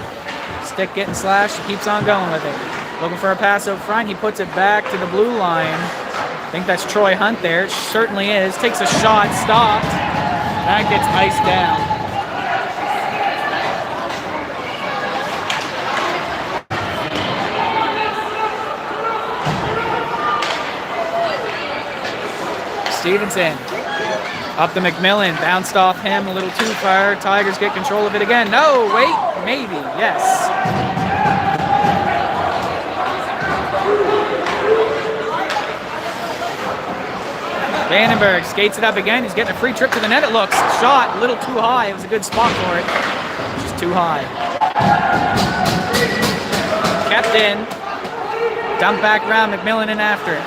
Stick getting slashed. He keeps on going with it. Looking for a pass up front. He puts it back to the blue line. I think that's Troy Hunt there. It certainly is. Takes a shot. Stopped. That gets iced down. Stevenson. Up to McMillan, bounced off him a little too far. Tigers get control of it again. No, wait, maybe, yes. Vandenberg skates it up again. He's getting a free trip to the net, it looks. Shot, a little too high. It was a good spot for it. Just too high. Kept in. Dump back around, McMillan in after it.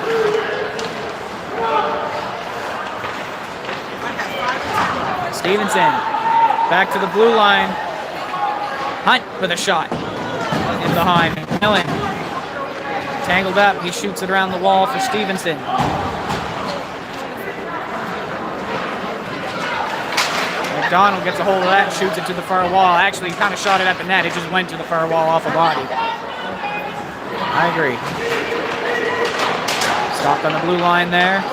Stevenson, back to the blue line. Hunt with a shot. In behind. McMillan. Tangled up. He shoots it around the wall for Stevenson. McDonald gets a hold of that and shoots it to the far wall. Actually, he kind of shot it at the net. It just went to the far wall off a body. I agree. Stopped on the blue line there.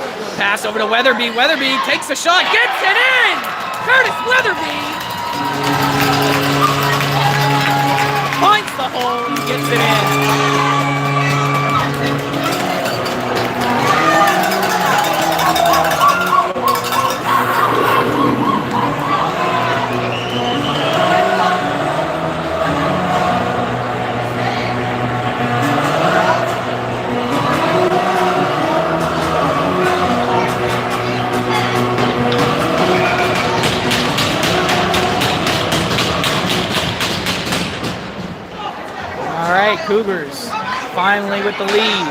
Pass over to Weatherby. Weatherby takes the shot. Gets it in! Curtis Weatherby finds the hole and gets it in. Cougars finally with the lead.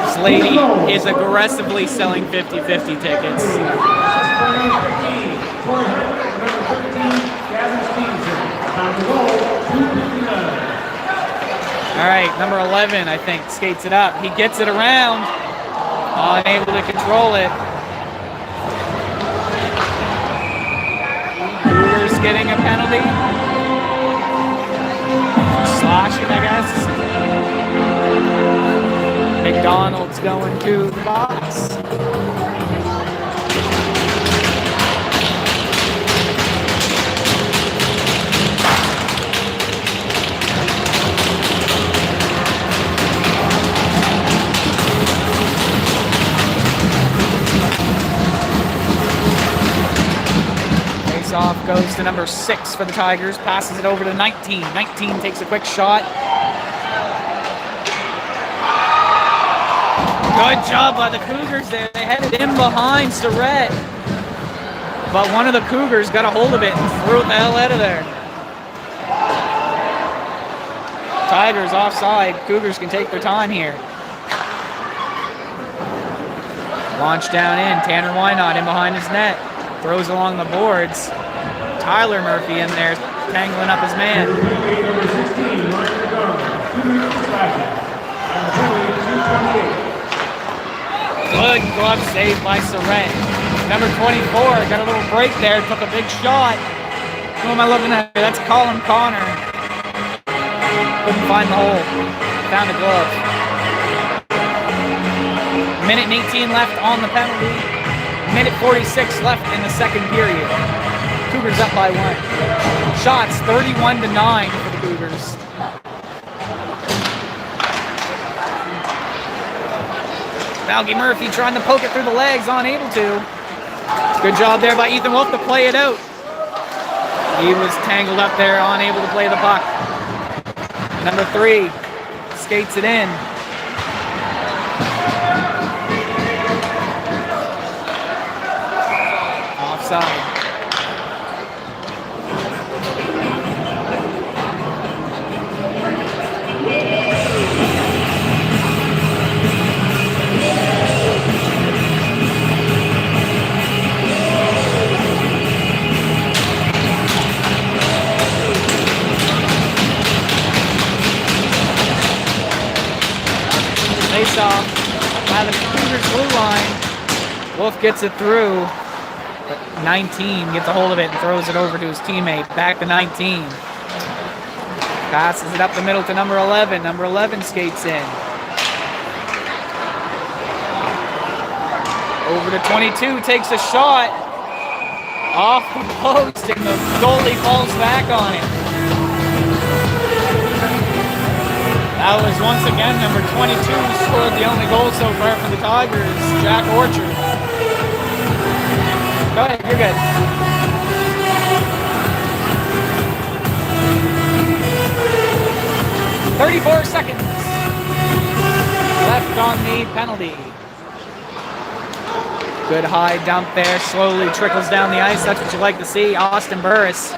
This lady is aggressively selling 50-50 tickets. All right, number 11, I think, skates it up. He gets it around, unable to control it. Cougars getting a penalty. Slashing, I guess. McDonald's going to the box. Off goes to number 6 for the Tigers, passes it over to 19. 19 takes a quick shot. Good job by the Cougars there. They headed in behind Surrett. But one of the Cougars got a hold of it and threw it the hell out of there. Tigers offside. Cougars can take their time here. Launch down in. Tanner Wynot in behind his net. Throws along the boards. Tyler Murphy in there, tangling up his man. Good glove save by Surrett. Number 24 got a little break there, took a big shot. Who am I looking at? That's Colin Connor. Couldn't find the hole. Found a glove. Minute and 18 left on the penalty. Minute 46 left in the second period. Cougars up by 1. Shots 31-9 for the Cougars. Valgie Murphy trying to poke it through the legs, unable to. Good job there by Ethan Wolf to play it out. He was tangled up there, unable to play the puck. Number 3 skates it in. Offside. Face off by the Cougars blue line. Wolf gets it through, but 19 gets a hold of it and throws it over to his teammate. Back to 19. Passes it up the middle to number 11. Number 11 skates in. Over to 22, takes a shot. Off the post, and the goalie falls back on it. That was once again number 22 who scored the only goal so far for the Tigers, Jack Orchard. Go ahead, you're good. .34 seconds left on the penalty. Good high dump there, slowly trickles down the ice. That's what you like to see. Austin Burris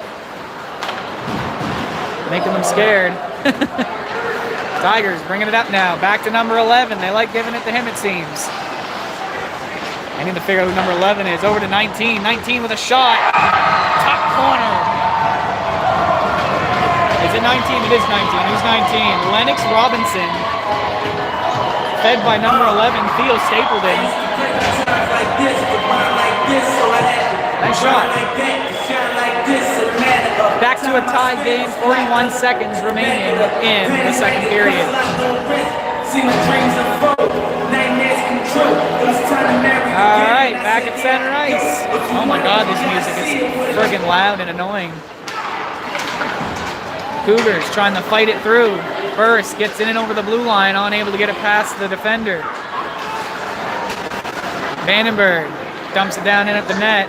making them scared. Tigers bringing it up now. Back to number 11. They like giving it to him, it seems. I need to figure out who number 11 is. Over to 19. 19 with a shot. Top corner. Is it 19? It is 19. Who's 19? Lennox Robinson. Fed by number 11, Theo Stapleton. Nice shot. Back to a tie game, 41 seconds remaining in the second period. All right, back at center ice. Oh my God, this music is friggin' loud and annoying. Cougars trying to fight it through. Burris gets in and over the blue line, unable to get it past the defender. Vandenberg dumps it down in at the net.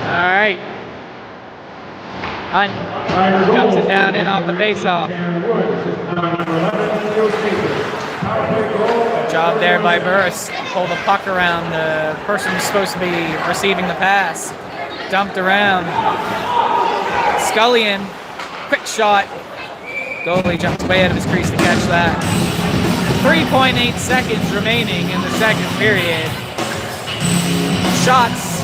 right. Hunt comes it down in off the face-off. Job there by Burris. Pull the puck around the person who's supposed to be receiving the pass. Dumped around. Scullion, quick shot. Goalie jumps way out of his crease to catch that. 3.8 seconds remaining in the second period. Shots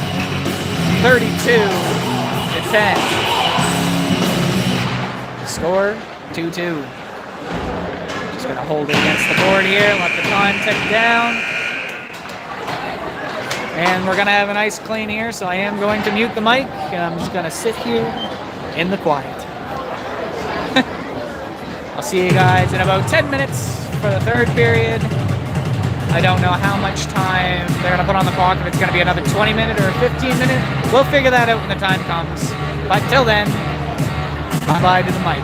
32-10. Score 2-2. Just gonna hold it against the board here, let the time tick down. And we're gonna have a nice clean here, so I am going to mute the mic, and I'm just gonna sit here in the quiet. I'll see you guys in about 10 minutes for the third period. I don't know how much time they're gonna put on the clock, if it's gonna be another 20-minute or a 15-minute. We'll figure that out when the time comes. But till then, bye-bye to the mic.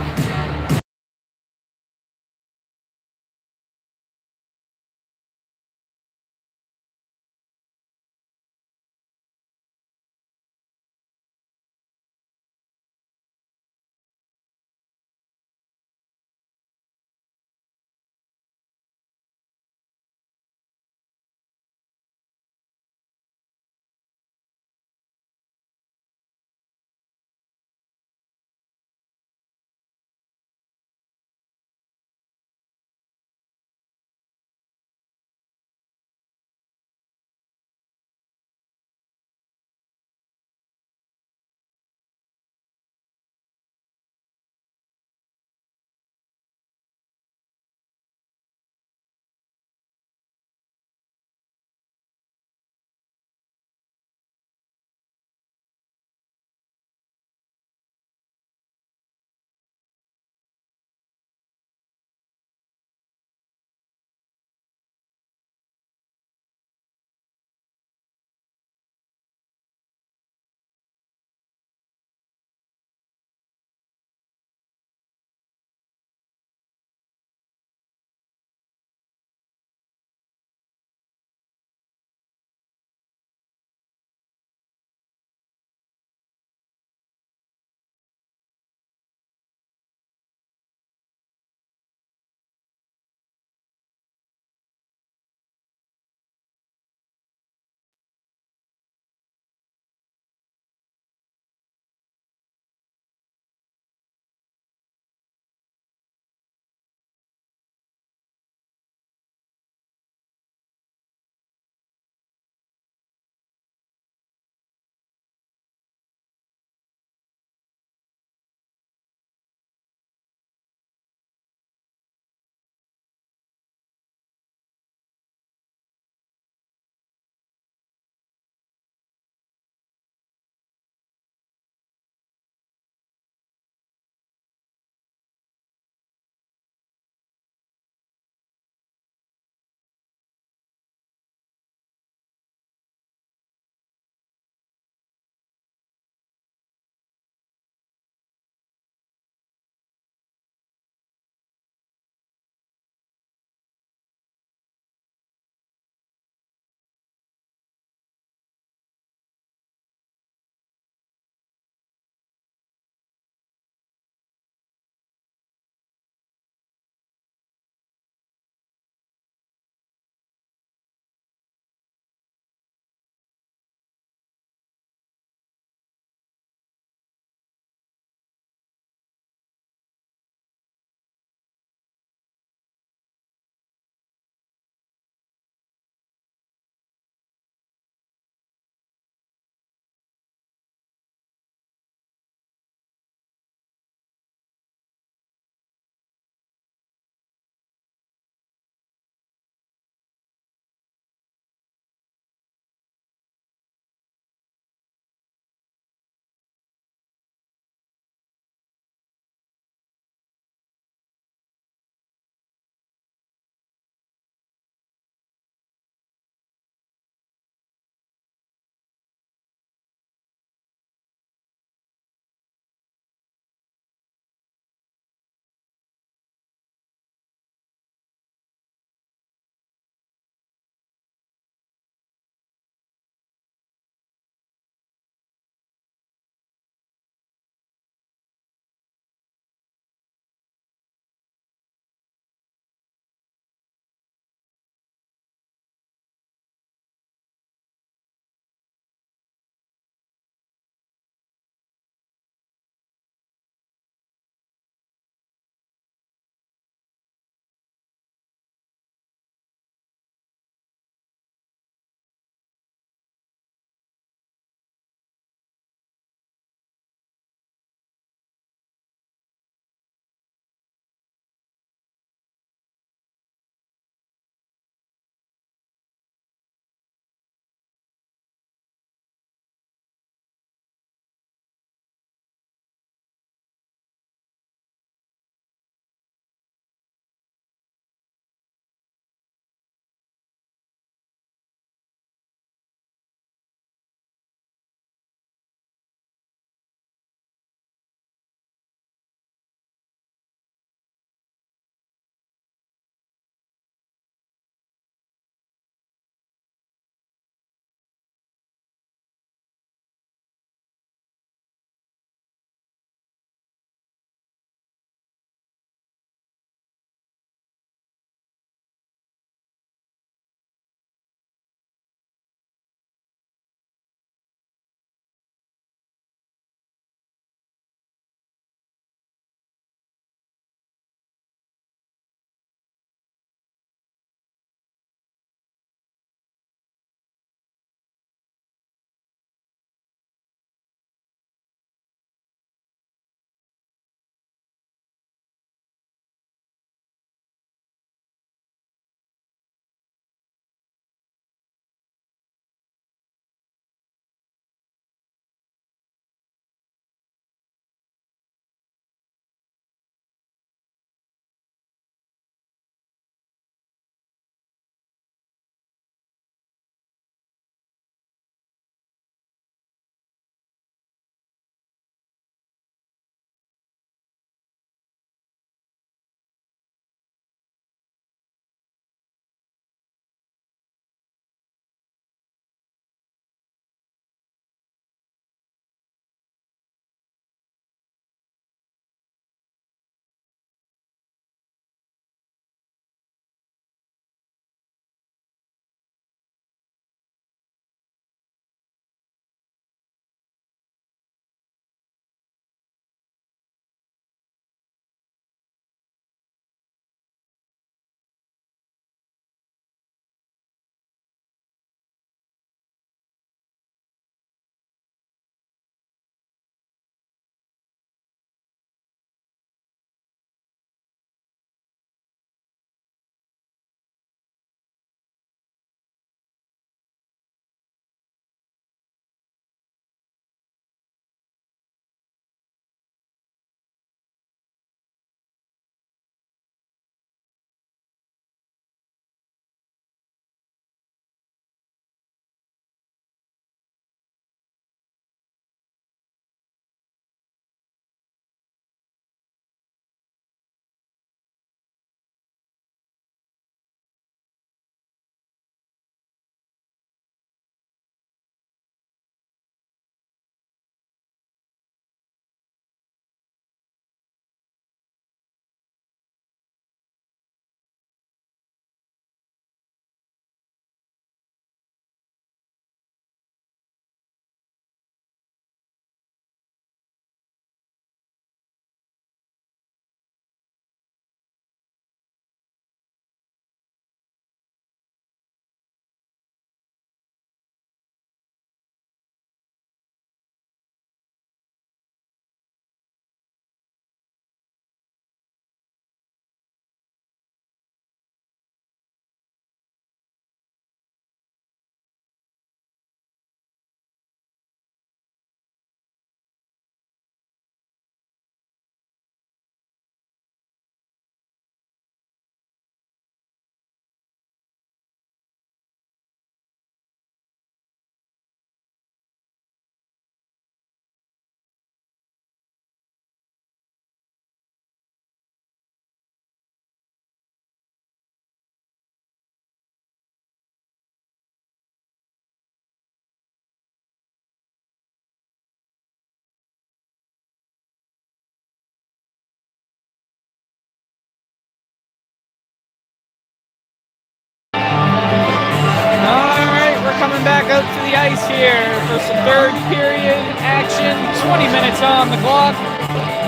here for some third period action. 20 minutes on the clock.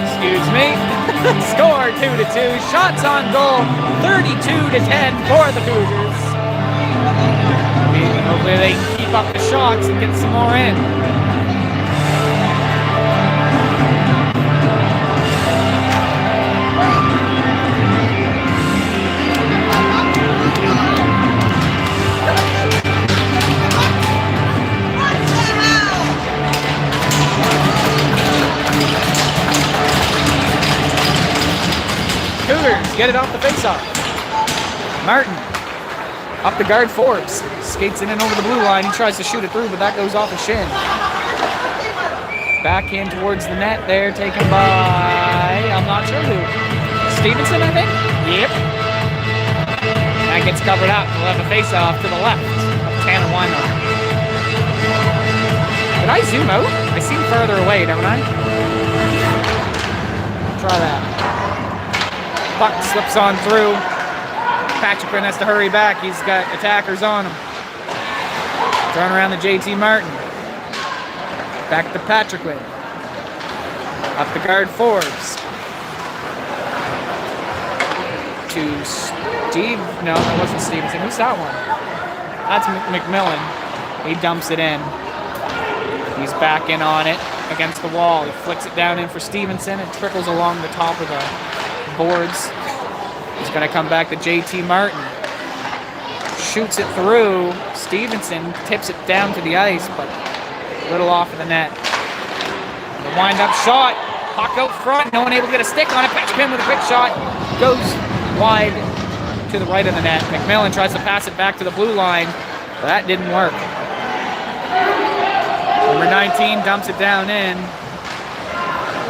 Excuse me. Score 2-2. Shots on goal 32-10 for the Cougars. Hopefully they can keep up the shots and get some more in. Cougars get it off the faceoff. Martin up the guard Forbes. Skates it in over the blue line. He tries to shoot it through, but that goes off his shin. Back in towards the net there, taken by, I'm not sure who. Stevenson, I think? Yep. That gets covered up. We'll have a face-off to the left of Tanner Weimar. Did I zoom out? I seem further away, don't I? Try that. Puck slips on through. Patrick Quinn has to hurry back. He's got attackers on him. Turn around to JT Martin. Back to Patrick Quinn. Up the guard Forbes. To Steve. No, that wasn't Stevenson. Who's that one? That's McMillan. He dumps it in. He's back in on it against the wall. He flicks it down in for Stevenson. It trickles along the top of the boards. He's going to come back to JT Martin. Shoots it through. Stevenson tips it down to the ice, but a little off of the net. The wind-up shot. Puck out front. No one able to get a stick on it. Patrick Quinn with a quick shot. Goes wide to the right of the net. McMillan tries to pass it back to the blue line, but that didn't work. Number 19 dumps it down in.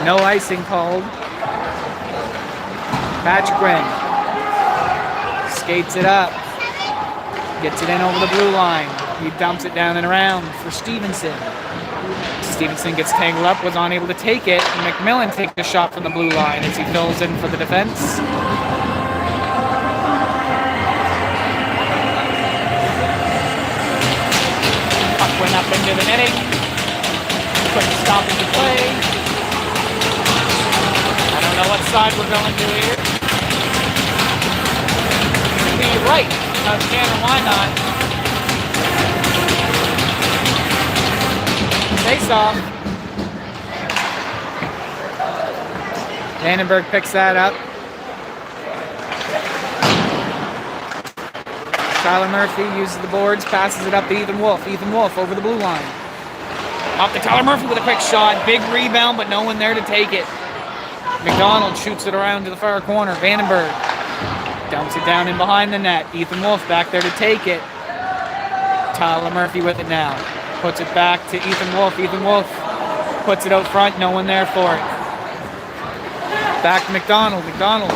No icing called. Patrick Quinn skates it up, gets it in over the blue line. He dumps it down and around for Stevenson. Stevenson gets tangled up, was unable to take it. McMillan takes a shot from the blue line as he fills in for the defense. Puck went up into the netting. Quick stoppage of play. I don't know what side we're going to here. The right of Tanner Wynot. Face off. Vandenberg picks that up. Tyler Murphy uses the boards, passes it up to Ethan Wolf. Ethan Wolf over the blue line. Off to Tyler Murphy with a quick shot. Big rebound, but no one there to take it. McDonald shoots it around to the far corner. Vandenberg dumps it down in behind the net. Ethan Wolf back there to take it. Tyler Murphy with it now. Puts it back to Ethan Wolf. Ethan Wolf puts it out front. No one there for it. Back to McDonald. McDonald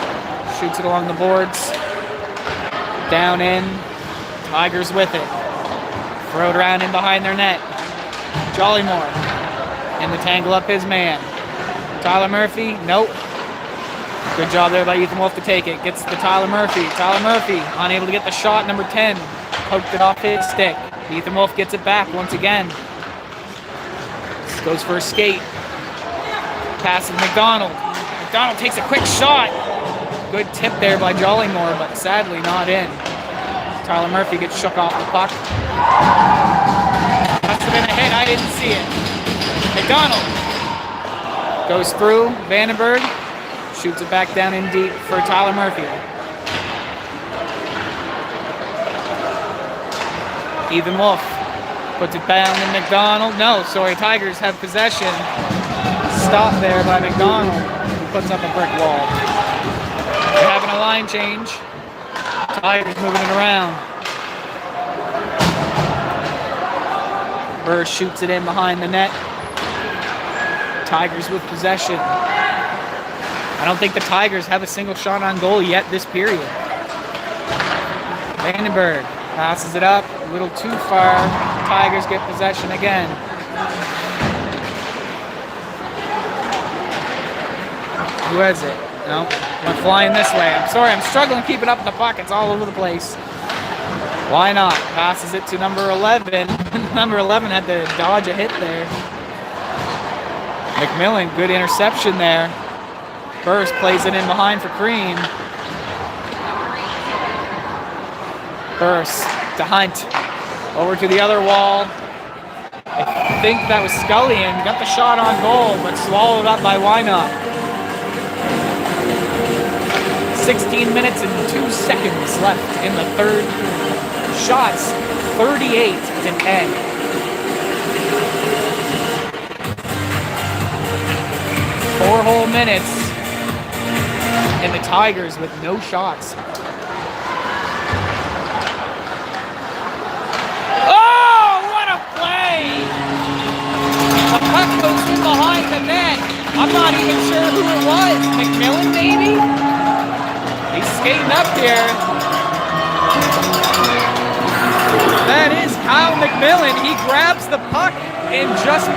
shoots it along the boards. Down in. Tigers with it. Throw it around in behind their net. Jollymore in the tangle up his man. Tyler Murphy, nope. Good job there by Ethan Wolf to take it. Gets to Tyler Murphy. Tyler Murphy unable to get the shot. Number 10 poked it off his stick. Ethan Wolf gets it back once again. Goes for a skate. Passes McDonald. McDonald takes a quick shot. Good tip there by Jollymore, but sadly not in. Tyler Murphy gets shook off the puck. Must have been a hit. I didn't see it. McDonald goes through. Vandenberg shoots it back down in deep for Tyler Murphy. Ethan Wolf puts it down to McDonald. No, sorry, Tigers have possession. Stopped there by McDonald, who puts up a brick wall. They're having a line change. Tigers moving it around. Burr shoots it in behind the net. Tigers with possession. I don't think the Tigers have a single shot on goal yet this period. Vandenberg passes it up a little too far. Tigers get possession again. Who has it? No, went flying this way. I'm sorry, I'm struggling keeping up with the puck. It's all over the place. Why not? Passes it to number 11. Number 11 had to dodge a hit there. McMillan, good interception there. Burst plays it in behind for Cream. Burst to Hunt. Over to the other wall. I think that was Scullion. Got the shot on goal, but swallowed up by Wynot. 16 minutes and 2 seconds left in the third. Shots 38-10. Four whole minutes, and the Tigers with no shots. Oh, what a play! The puck goes in behind the net. I'm not even sure who it was. McMillan, maybe? He's skating up here. That is Kyle McMillan. He grabs the puck and just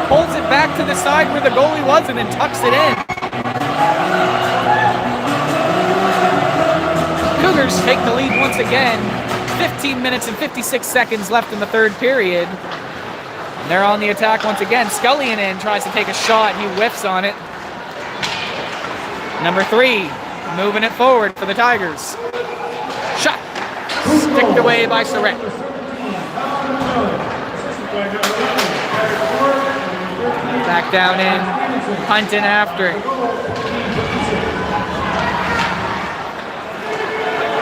pulls it back to the side where the goalie was and then tucks it in. Cougars take the lead once again. 15 minutes and 56 seconds left in the third period. And they're on the attack once again. Scullion in, tries to take a shot, and he whiffs on it. Number 3, moving it forward for the Tigers. Shot. Sticked away by Surrett. Back down in, Hunt in after it.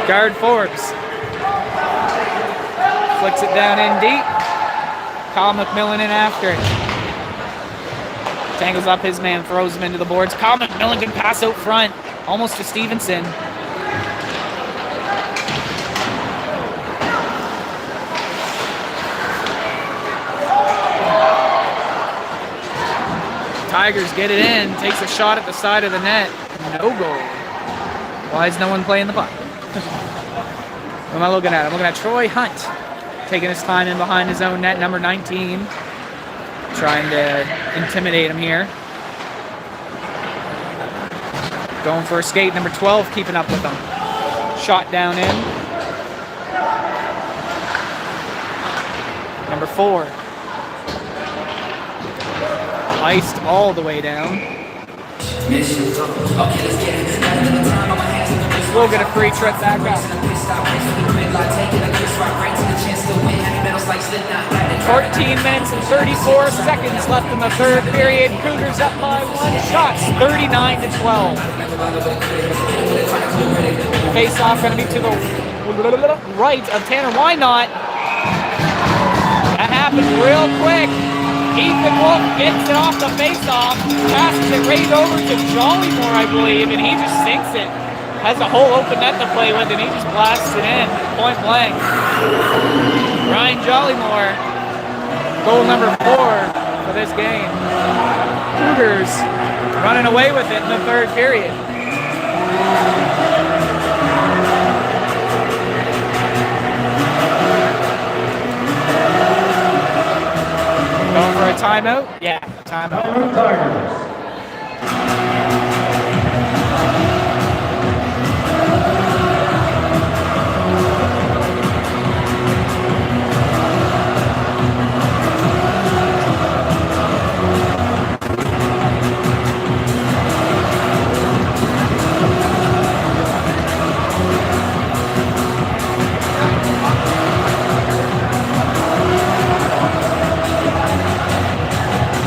Guard Forbes. Flicks it down in deep. Kyle McMillan in after it. Tangles up his man, throws him into the boards. Kyle McMillan can pass out front, almost to Stevenson. Tigers get it in, takes a shot at the side of the net. No goal. Why is no one playing the puck? What am I looking at? I'm looking at Troy Hunt, taking his time in behind his own net, number 19. Trying to intimidate him here. Going for a skate, number 12, keeping up with him. Shot down in. Number 4. Iced all the way down. We'll get a free trip back up. 14 minutes and 34 seconds left in the third period. Cougars up by 1. Shots 39-12. Face off going to be to the right of Tanner. Why not? That happened real quick. Ethan Wolf gets it off the face-off, passes it right over to Jollymore, I believe, and he just sinks it. Has a whole open net to play with, and he just blasts it in, point blank. Ryan Jollymore, goal number 4 for this game. Cougars running away with it in the third period. Going for a timeout? Yeah, timeout.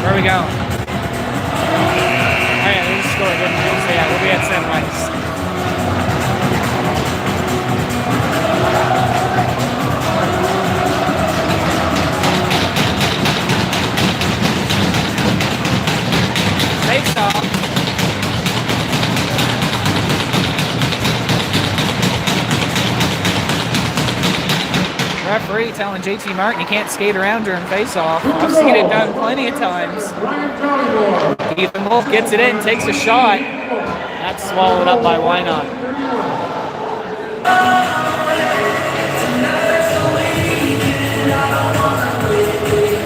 Where we go? Oh yeah, they just scored, didn't they? So yeah, we'll be at 7 points. Face off. Referee telling JT Martin he can't skate around during face-off. I've seen it done plenty of times. Ethan Wolf gets it in, takes a shot. That's swallowed up by Wynot.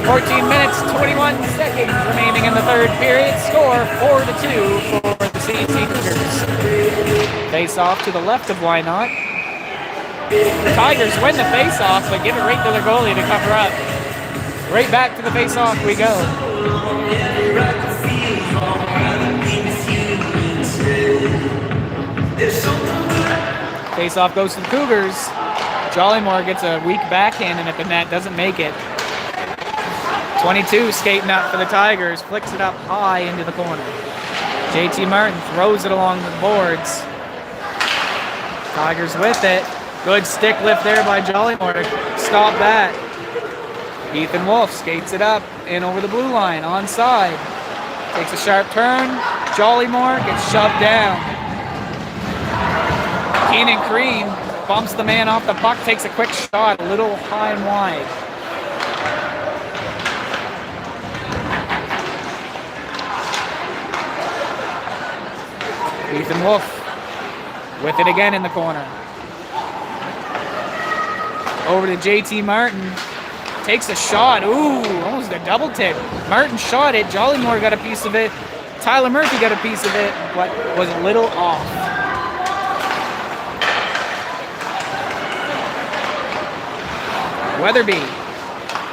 14 minutes, 21 seconds remaining in the third period. Score 4-2 for the CEC Cougars. Face off to the left of Wynot. The Tigers win the face-off, but give it right to their goalie to cover up. Right back to the face-off we go. Face-off goes to the Cougars. Jollymore gets a weak backhand and at the net, doesn't make it. 22 skating up for the Tigers, flicks it up high into the corner. JT Martin throws it along the boards. Tigers with it. Good stick lift there by Jollymore to stop that. Ethan Wolf skates it up and over the blue line, onside. Takes a sharp turn. Jollymore gets shoved down. Keenan Crean bumps the man off the puck, takes a quick shot, a little high and wide. Ethan Wolf with it again in the corner. Over to JT Martin. Takes a shot. Ooh, almost a double tip. Martin shot it. Jollymore got a piece of it. Tyler Murphy got a piece of it, but was a little off. Weatherby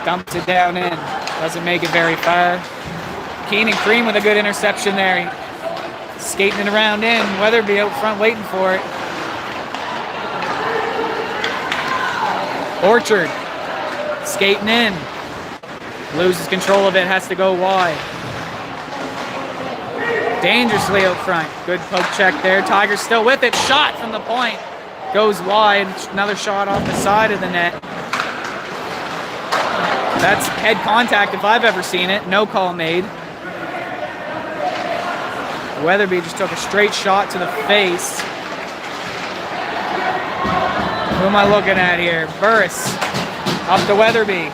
dumps it down in. Doesn't make it very far. Keenan Cream with a good interception there. Skating it around in. Weatherby out front waiting for it. Orchard skating in. Loses control of it, has to go wide. Dangerously out front. Good poke check there. Tigers still with it. Shot from the point. Goes wide. Another shot off the side of the net. That's head contact if I've ever seen it. No call made. Weatherby just took a straight shot to the face. Who am I looking at here? Burris up to Weatherby.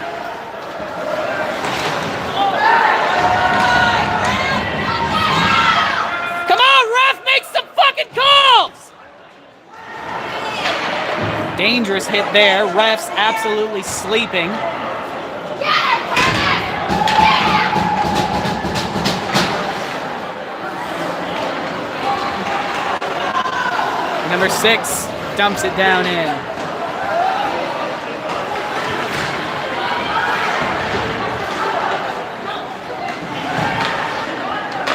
Come on, ref, make some fucking calls! Dangerous hit there. Refs absolutely sleeping. Number 6 dumps it down in.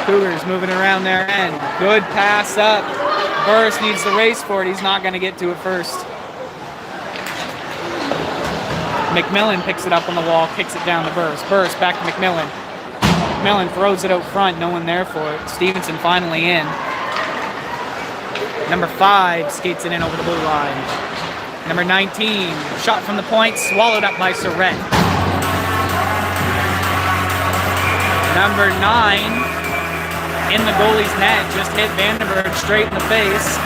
Cougars moving around their end. Good pass up. Burris needs to race for it. He's not going to get to it first. McMillan picks it up on the wall, kicks it down to Burris. Burris back to McMillan. McMillan throws it out front, no one there for it. Stevenson finally in. Number 5 skates it in over the blue line. Number 19, shot from the point, swallowed up by Surrett. Number 9, in the goalie's net, just hit Vandenberg straight in the face.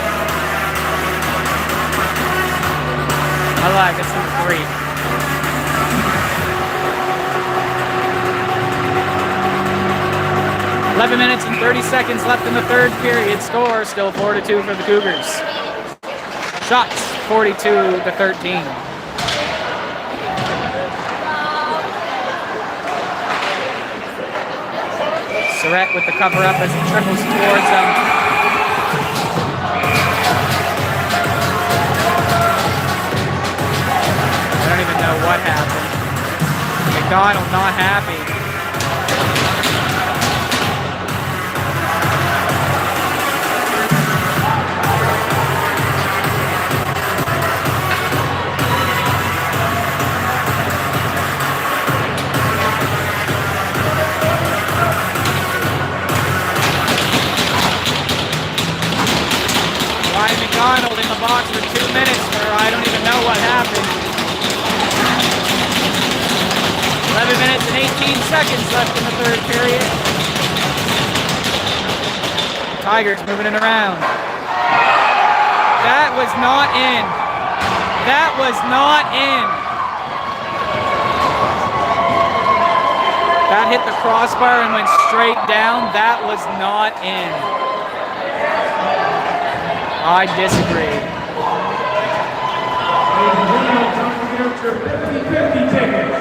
I like it, number 3. Eleven minutes and 30 seconds left in the third period. Score still 4-2 for the Cougars. Shots 42-13. Surrett with the cover up as he triples towards them. I don't even know what happened. McDonald not happy. McDonald in the box for 2 minutes for I don't even know what happened. 11 minutes and 18 seconds left in the third period. Tigers moving it around. That was not in. That was not in. That hit the crossbar and went straight down. That was not in. I disagree. Your 50-50 tickets.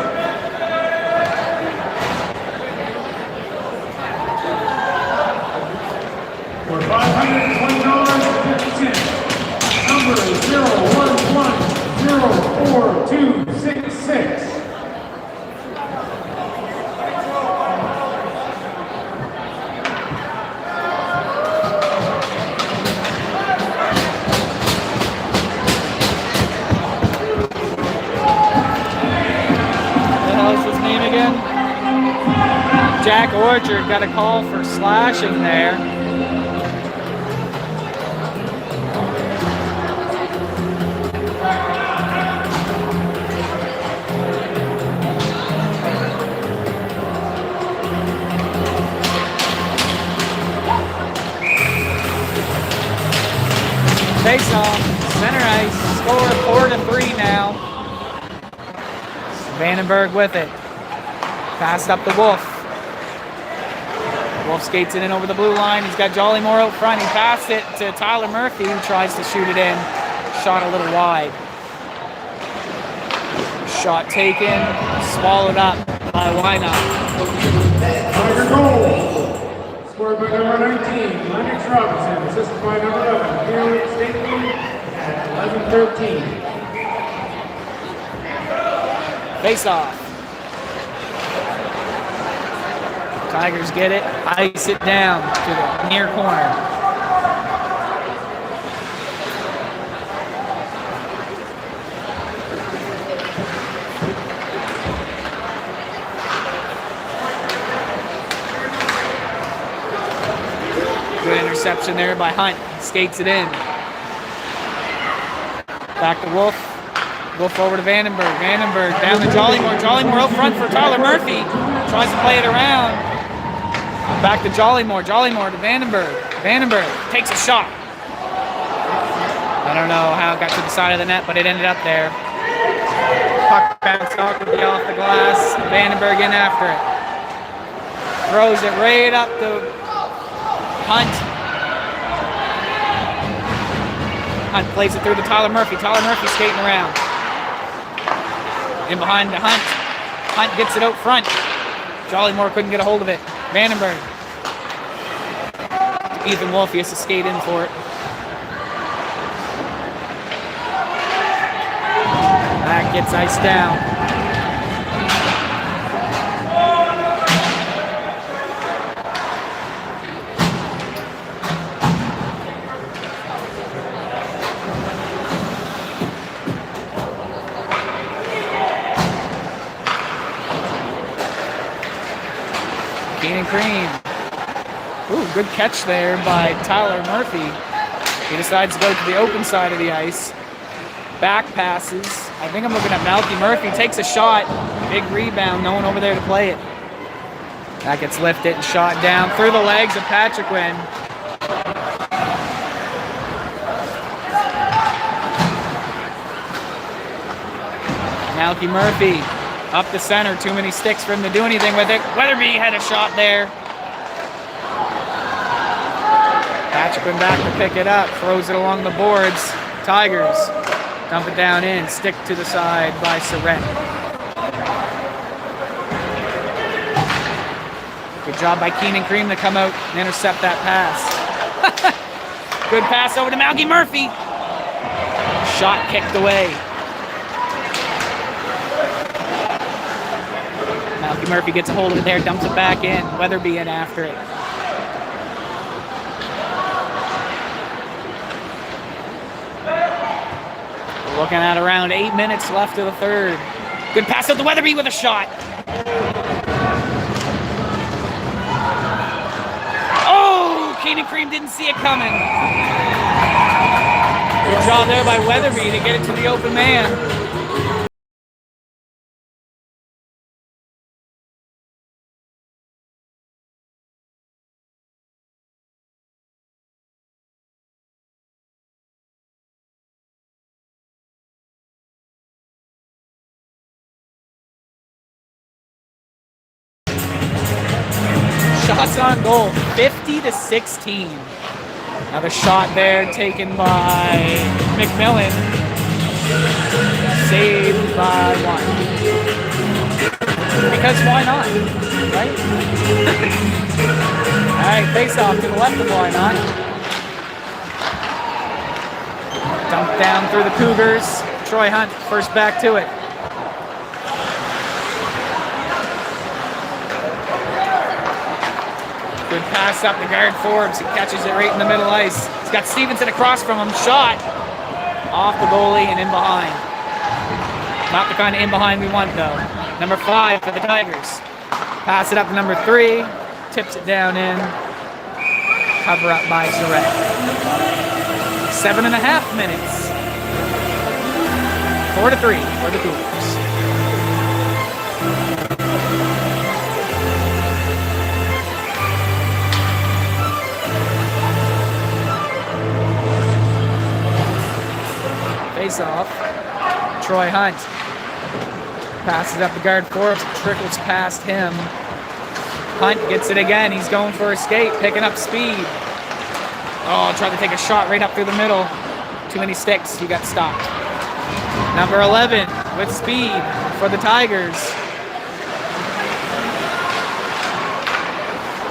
For $520.50. Number 011 Jack Orchard got a call for slashing there. Face off, center ice, score 4-3 now. Vandenberg with it. Passed up to Wolf. Wolf skates it in over the blue line. He's got Jollymore out front. He passed it to Tyler Murphy, who tries to shoot it in. Shot a little wide. Shot taken, swallowed up by Wynot. Tiger goal. Scored by number 19, Lennox Robinson, assisted by number 11, Gary Stately at 11-13. Face off. Tigers get it, ice it down to the near corner. Good interception there by Hunt. Skates it in. Back to Wolf. Wolf over to Vandenberg. Vandenberg down to Jollymore. Jollymore out front for Tyler Murphy. Tries to play it around. Back to Jollymore. Jollymore to Vandenberg. Vandenberg takes a shot. I don't know how it got to the side of the net, but it ended up there. Puck bounced awkwardly off the glass. Vandenberg in after it. Throws it right up to Hunt. Hunt plays it through to Tyler Murphy. Tyler Murphy skating around. In behind to Hunt. Hunt gets it out front. Jollymore couldn't get a hold of it. Vandenberg. Ethan Wolf, he has to skate in for it. That gets iced down. Keenan Cream. Ooh, good catch there by Tyler Murphy. He decides to go to the open side of the ice. Back passes. I think I'm looking at Malky Murphy. Takes a shot. Big rebound. No one over there to play it. That gets lifted and shot down through the legs of Patrick Wynn. Malky Murphy. Up the center, too many sticks for him to do anything with it. Weatherby had a shot there. Patrick went back to pick it up, throws it along the boards. Tigers dump it down in, stick to the side by Surrett. Good job by Keenan Cream to come out and intercept that pass. Good pass over to Malky Murphy. Shot kicked away. Malky Murphy gets a hold of it there, dumps it back in. Weatherby in after it. We're looking at around 8 minutes left of the third. Good pass out to Weatherby with a shot. Oh, Keenan Cream didn't see it coming. Good job there by Weatherby to get it to the open man. Shots on goal, 50-16. Another shot there taken by McMillan. Saved by one. Because why not, right? All right, face off to the left of why not. Dumped down through the Cougars. Troy Hunt first back to it. Good pass up to guard Forbes. He catches it right in the middle ice. He's got Stevenson across from him. Shot off the goalie and in behind. Not the kind of in behind we want though. Number 5 for the Tigers. Pass it up to number 3. Tips it down in. Cover up by Surratt. 7.5 minutes. 4-3 for the Cougars. Face off. Troy Hunt. Passes up the guard Forbes. Trickles past him. Hunt gets it again. He's going for a skate, picking up speed. Oh, tried to take a shot right up through the middle. Too many sticks. He got stopped. Number 11 with speed for the Tigers.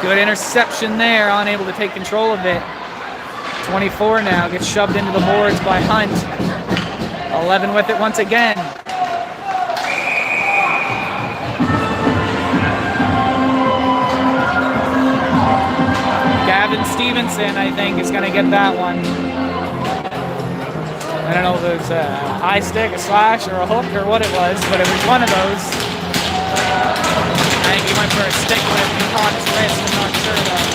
Good interception there. Unable to take control of it. 24 now. Gets shoved into the boards by Hunt. 11 with it once again. Gavin Stevenson, I think, is going to get that one. I don't know if it was a high stick, a slash, or a hook, or what it was, but it was one of those. I think he went for a stick lift and caught his wrist. I'm not sure though.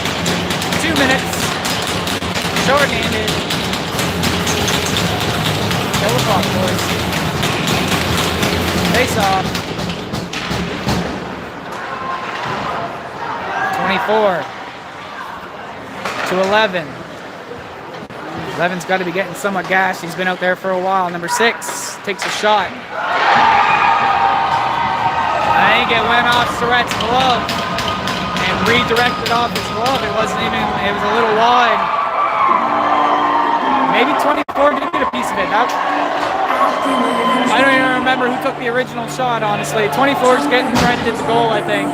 2 minutes. Short-handed. Kill the clock, boys. Face off. 24 to 11. 11's got to be getting somewhat gashed. He's been out there for a while. Number 6 takes a shot. I think it went off Surratt's glove and redirected off his glove. It wasn't even, it was a little wide. Maybe 24 did get a piece of it. I don't even remember who took the original shot, honestly. 24's getting credited the goal, I think.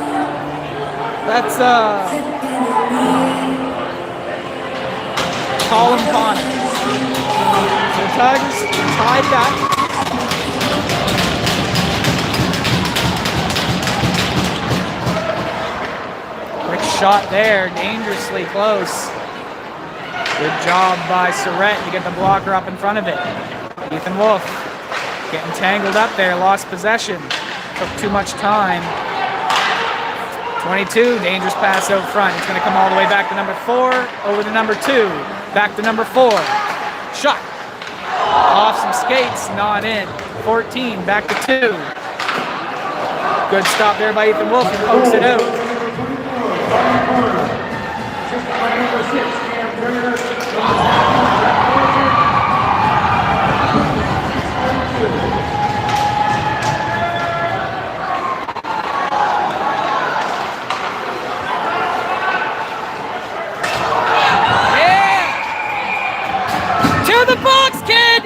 That's, Colin Connor. So the Tigers tied that. Quick shot there, dangerously close. Good job by Surratt to get the blocker up in front of it. Ethan Wolf getting tangled up there, lost possession. Took too much time. 22, dangerous pass out front. It's going to come all the way back to number 4, over to number 2. Back to number 4. Shot. Off some skates, not in. 14, back to 2. Good stop there by Ethan Wolf. He pokes it out. The box, kid!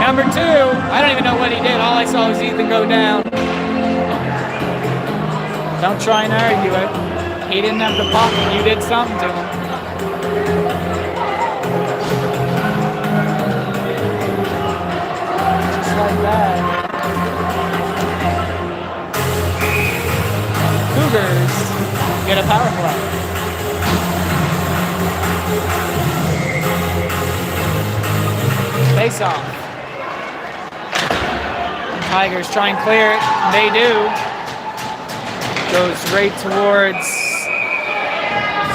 Number 2, I don't even know what he did. All I saw was Ethan go down. Don't try and argue it. He didn't have the puck, and you did something to him. Just like that. Cougars get a power play. Face off. Tigers try and clear it. They do. Goes right towards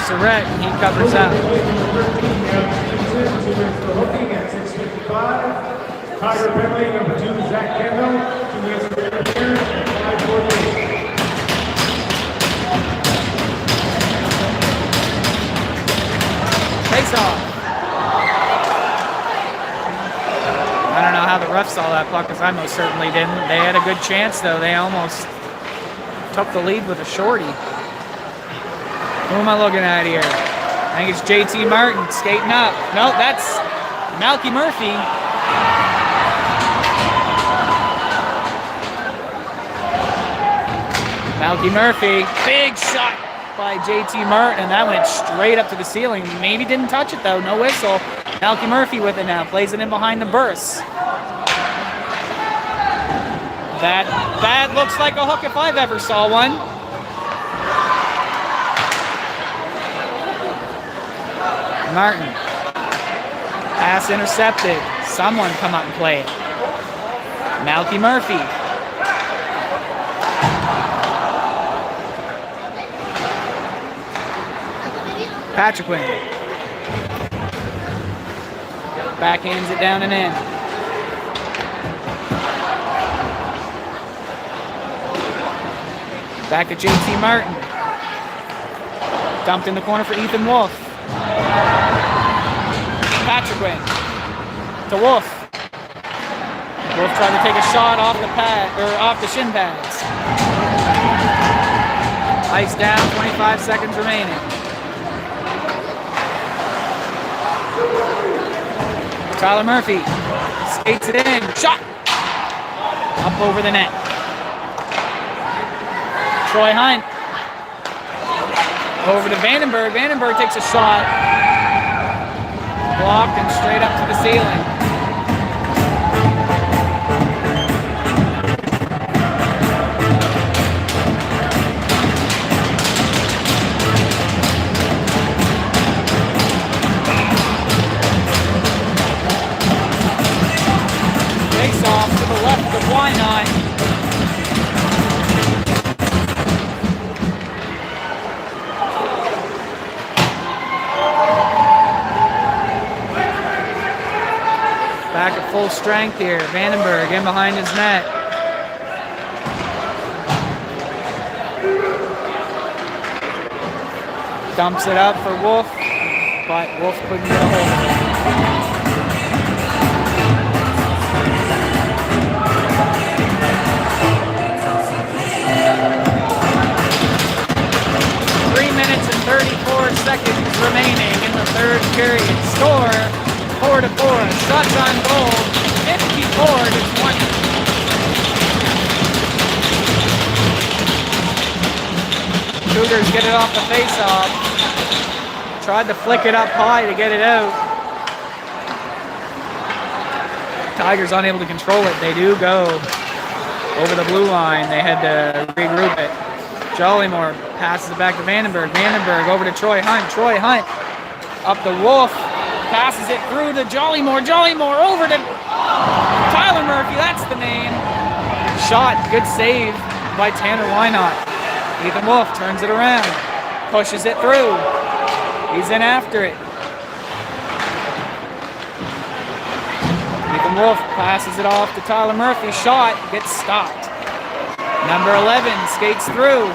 Surratt. He covers up. Tiger penalty, number 2, Zach Kendall. 2 minutes for interference at 5:48. Face off. I don't know how the refs saw that puck, because I most certainly didn't. They had a good chance, though. They almost took the lead with a shorty. Who am I looking at here? I think it's JT Martin skating up. No, that's Malky Murphy. Malky Murphy. Big shot by JT Martin, and that went straight up to the ceiling. Maybe didn't touch it, though. No whistle. Malky Murphy with it now, plays it in behind the burst. That looks like a hook if I've ever saw one. Martin. Pass intercepted. Someone come up and play it. Malky Murphy. Patrick Wynn. Backhands it down and in. Back to JT Martin. Dumped in the corner for Ethan Wolf. Patrick Wynn to Wolf. Wolf tried to take a shot off the pad or off the shin pads. Ice down, 25 seconds remaining. Tyler Murphy skates it in. Shot! Up over the net. Troy Hunt. Over to Vandenberg. Vandenberg takes a shot. Blocked and straight up to the ceiling. Face off to the left of Wynot. Back at full strength here. Vandenberg in behind his net. Dumps it up for Wolf, but Wolf couldn't get a hold of it. Minutes and 34 seconds remaining in the third period. Score 4-4. Shots on goal 54-20. Cougars get it off the face-off. Tried to flick it up high to get it out. Tigers unable to control it. They do go over the blue line. They had to regroup it. Jollymore passes it back to Vandenberg. Vandenberg over to Troy Hunt. Troy Hunt up the Wolf. Passes it through to Jollymore. Jollymore over to Tyler Murphy. That's the name. Shot. Good save by Tanner Wynot. Ethan Wolf turns it around. Pushes it through. He's in after it. Ethan Wolf passes it off to Tyler Murphy. Shot. Gets stopped. Number 11 skates through.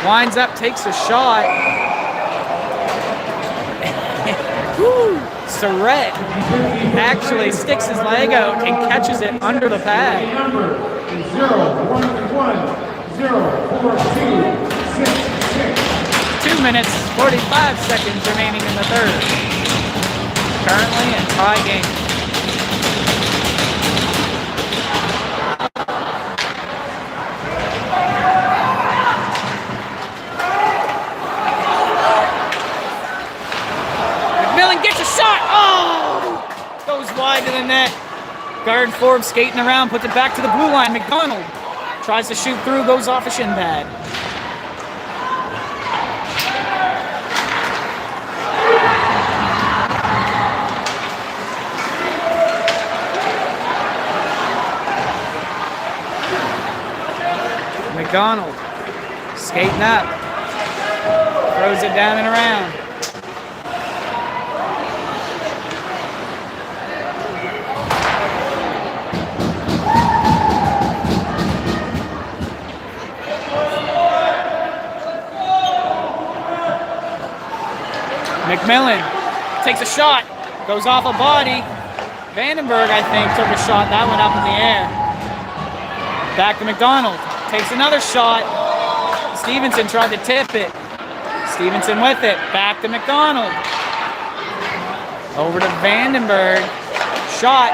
Winds up, takes a shot. Surrett actually sticks his leg out and catches it under the pad. Number 0-1-1-0-4-2-6-6. 2 minutes, 45 seconds remaining in the third. Currently a tie game. Wide to the net. Guard Forbes skating around, puts it back to the blue line. McDonald tries to shoot through, goes off a shin pad. McDonald skating up, throws it down and around. McMillan takes a shot, goes off a body. Vandenberg, I think, took a shot. That went up in the air. Back to McDonald. Takes another shot. Stevenson tried to tip it. Stevenson with it. Back to McDonald. Over to Vandenberg. Shot.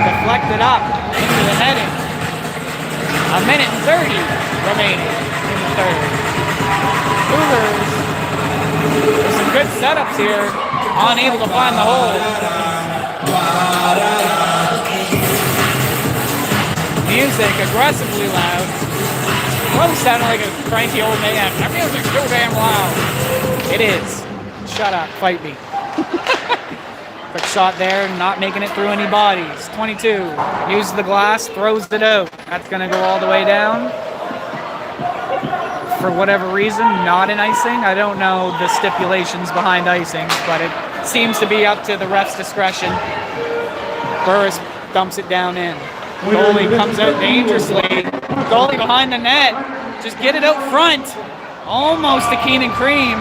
Deflected up into the netting. 1 minute and 30 remaining in the third. Cougars with some good setups here. Unable to find the hole. Music aggressively loud. Probably sounding like a cranky old man. That music's so damn loud. It is. Shut up. Fight me. Quick shot there. Not making it through any bodies. 22. Uses the glass. Throws it out. That's going to go all the way down. for whatever reason, not an icing. I don't know the stipulations behind icings, but it seems to be up to the ref's discretion. Burris dumps it down in. Goalie comes out dangerously. Goalie behind the net. Just get it out front. Almost to Keenan Cream.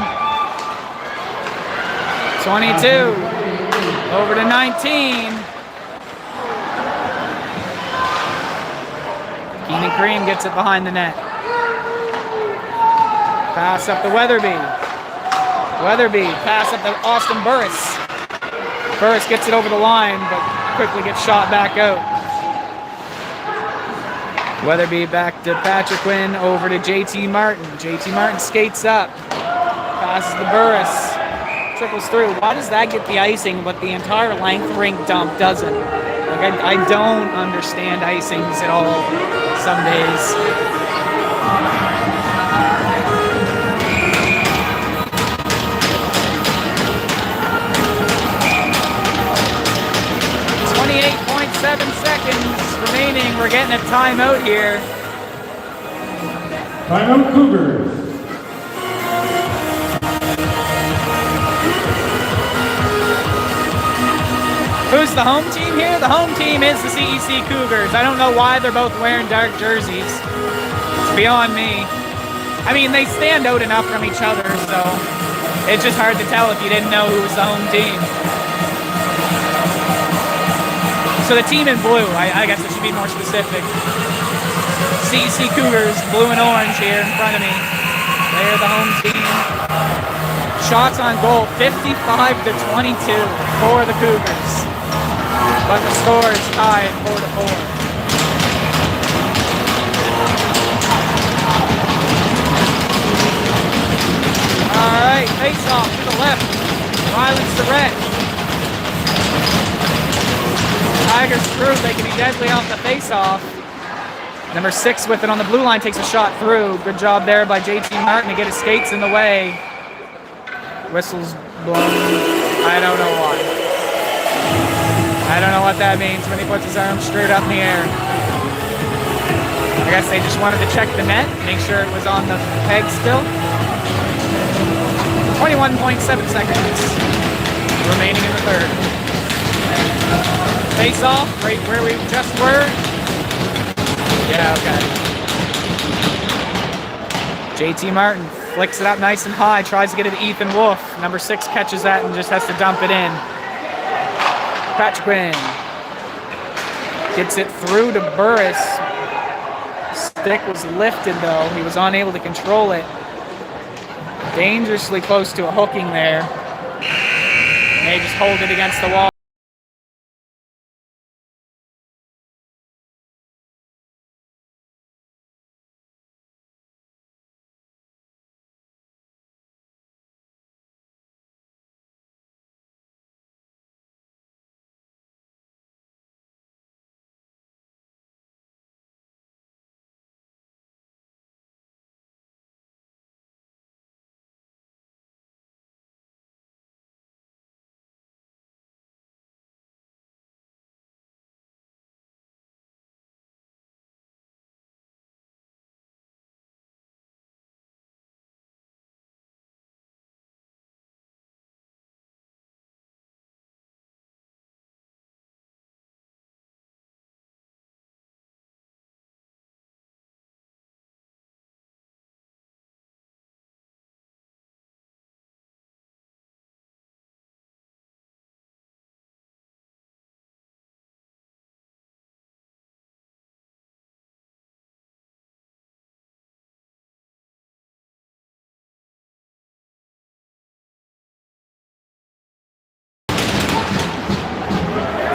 22. Over to 19. Keenan Cream gets it behind the net. Pass up to Weatherby. Weatherby, pass up to Austin Burris. Burris gets it over the line, but quickly gets shot back out. Weatherby back to Patrick Quinn, over to JT Martin. JT Martin skates up. Passes to Burris. Trickles through. Why does that get the icing, but the entire length rink dump doesn't? Like, I don't understand icings at all some days. .7 seconds remaining. We're getting a timeout here. Timeout Cougars. Who's the home team here? The home team is the CEC Cougars. I don't know why they're both wearing dark jerseys. It's beyond me. I mean, they stand out enough from each other, so it's just hard to tell if you didn't know who was the home team. So the team in blue, I guess it should be more specific. CEC Cougars, blue and orange here in front of me. They're the home team. Shots on goal, 55-22 for the Cougars. But the score is tied 4-4. All right, face off to the left. Riley Surratt. Tigers prove they can be deadly off the face-off. Number 6 with it on the blue line takes a shot through. Good job there by JT Martin to get his skates in the way. Whistle's blown. I don't know why. I don't know what that means when he puts his arm straight up in the air. I guess they just wanted to check the net, make sure it was on the peg still. 21.7 seconds remaining in the third. Face off, right where we just were. Yeah, okay. JT Martin flicks it up nice and high, tries to get it to Ethan Wolf. Number 6 catches that and just has to dump it in. Patrick Quinn gets it through to Burris. Stick was lifted though. He was unable to control it. Dangerously close to a hooking there. And they just hold it against the wall.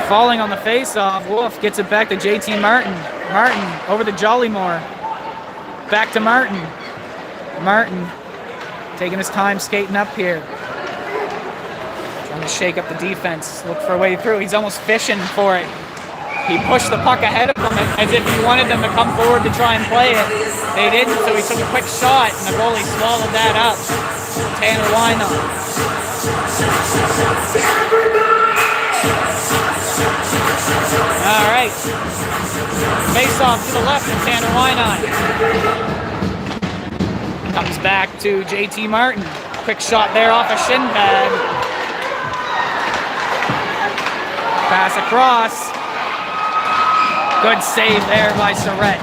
Falling on the face-off, Wolf gets it back to JT Martin. Martin over to Jollymore. Back to Martin. Martin taking his time skating up here. Trying to shake up the defense, look for a way through. He's almost fishing for it. He pushed the puck ahead of him as if he wanted them to come forward to try and play it. They didn't, so he took a quick shot, and the goalie swallowed that up. Tanner Wynot. All right. Face off to the left of Tanner Wynot. Comes back to JT Martin. Quick shot there off a shin pad. Pass across. Good save there by Surrett.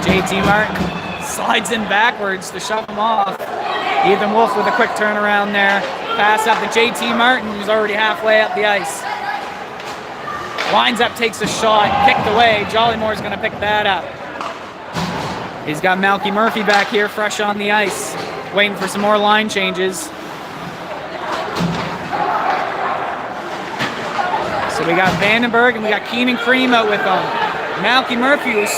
JT Martin slides in backwards to shove him off. Ethan Wolf with a quick turnaround there. Pass up to JT Martin, who's already halfway up the ice. Lines up, takes a shot, kicked away. Jollymore's going to pick that up. He's got Malky Murphy back here, fresh on the ice, waiting for some more line changes. So we got Vandenberg and we got Keenan Cream out with them. Malky Murphy was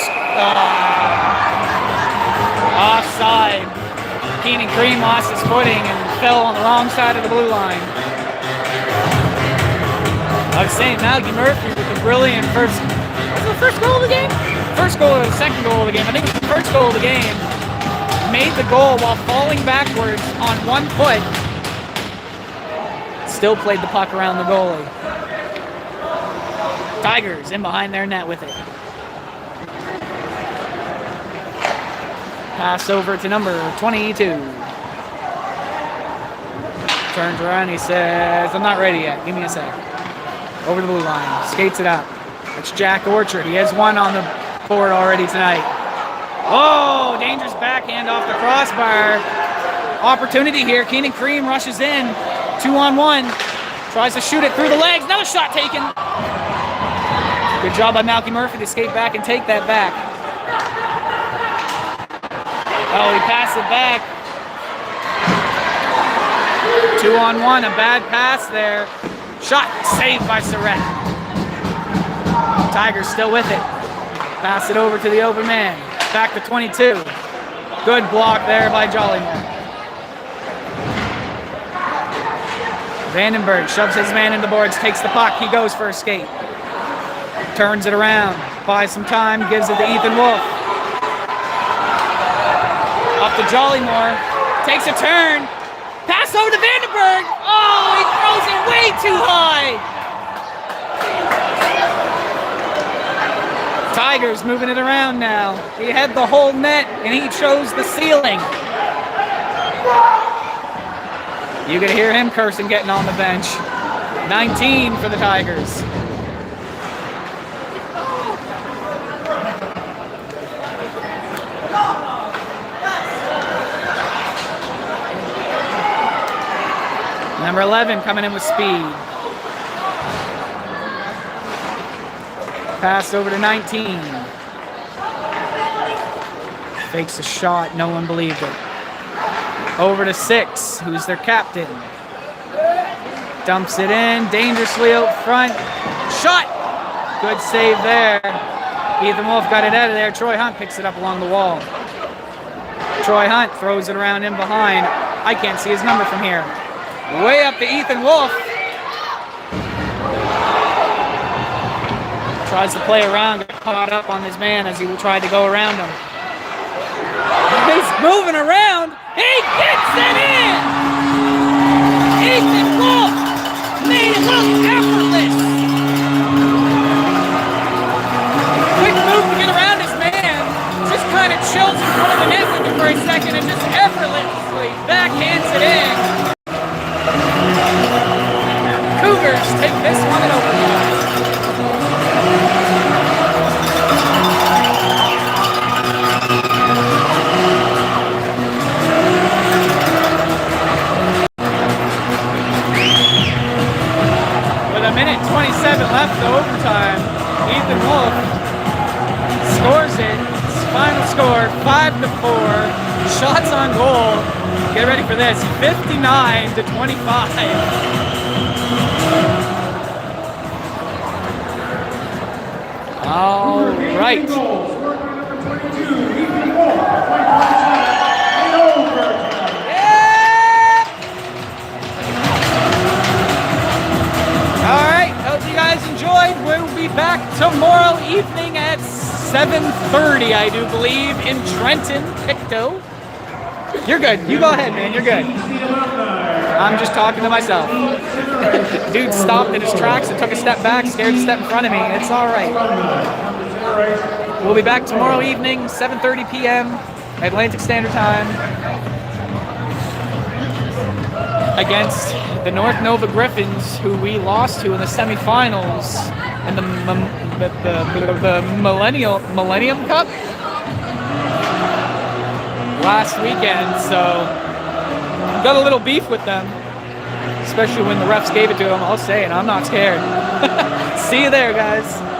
offside. Keenan Cream lost his footing and fell on the wrong side of the blue line. I was saying Malky Murphy with a brilliant first goal of the game? First goal or the second goal of the game. I think it was the first goal of the game. Made the goal while falling backwards on one foot. Still played the puck around the goalie. Tigers in behind their net with it. Pass over to number 22. Turns around, he says, I'm not ready yet. Give me a sec. Over the blue line. Skates it up. It's Jack Orchard. He has one on the board already tonight. Oh, dangerous backhand off the crossbar. Opportunity here. Keenan Cream rushes in. 2-on-1. Tries to shoot it through the legs. Another shot taken. Good job by Malky Murphy to skate back and take that back. Oh, he passed it back. 2-on-1, a bad pass there. Shot saved by Surrett. Tigers still with it. Pass it over to the open man. Back to 22. Good block there by Jollymore. Vandenberg shoves his man in the boards, takes the puck. He goes for a skate. Turns it around, buys some time, gives it to Ethan Wolf. Up to Jollymore, takes a turn. Pass over to Vandenberg. Oh, he throws it way too high. Tigers moving it around now. He had the whole net and he chose the ceiling. You can hear him cursing getting on the bench. 19 for the Tigers. Number 11 coming in with speed. Pass over to 19. Fakes a shot, no one believed it. Over to 6, who's their captain. Dumps it in, dangerously out front. Shot! Good save there. Ethan Wolf got it out of there. Troy Hunt picks it up along the wall. Troy Hunt throws it around in behind. I can't see his number from here. Way up to Ethan Wolf. Tries to play around, got caught up on his man as he tried to go around him. He's moving around. He gets it in! Ethan Wolf made it look effortless. Quick move to get around his man. Just kind of chills in front of the net with him for a second and just effortlessly backhands it in. Cougars take this one in overtime. With a minute 27 left to overtime, Ethan Wolf scores it. His final score, 5-4. Shots on goal. Get ready for this, 59-25. All right. All right. Hope you guys enjoyed. We'll be back tomorrow evening at 7:30, I do believe, in Trenton, Pictou. You're good. You go ahead, man. You're good. I'm just talking to myself. Dude stopped in his tracks and took a step back, scared to step in front of me. It's all right. We'll be back tomorrow evening, 7:30 p.m. Atlantic Standard Time against the North Nova Griffins, who we lost to in the semifinals in the Millennium Cup last weekend. So got a little beef with them, especially when the refs gave it to them. I'll say it, I'm not scared. See you there, guys.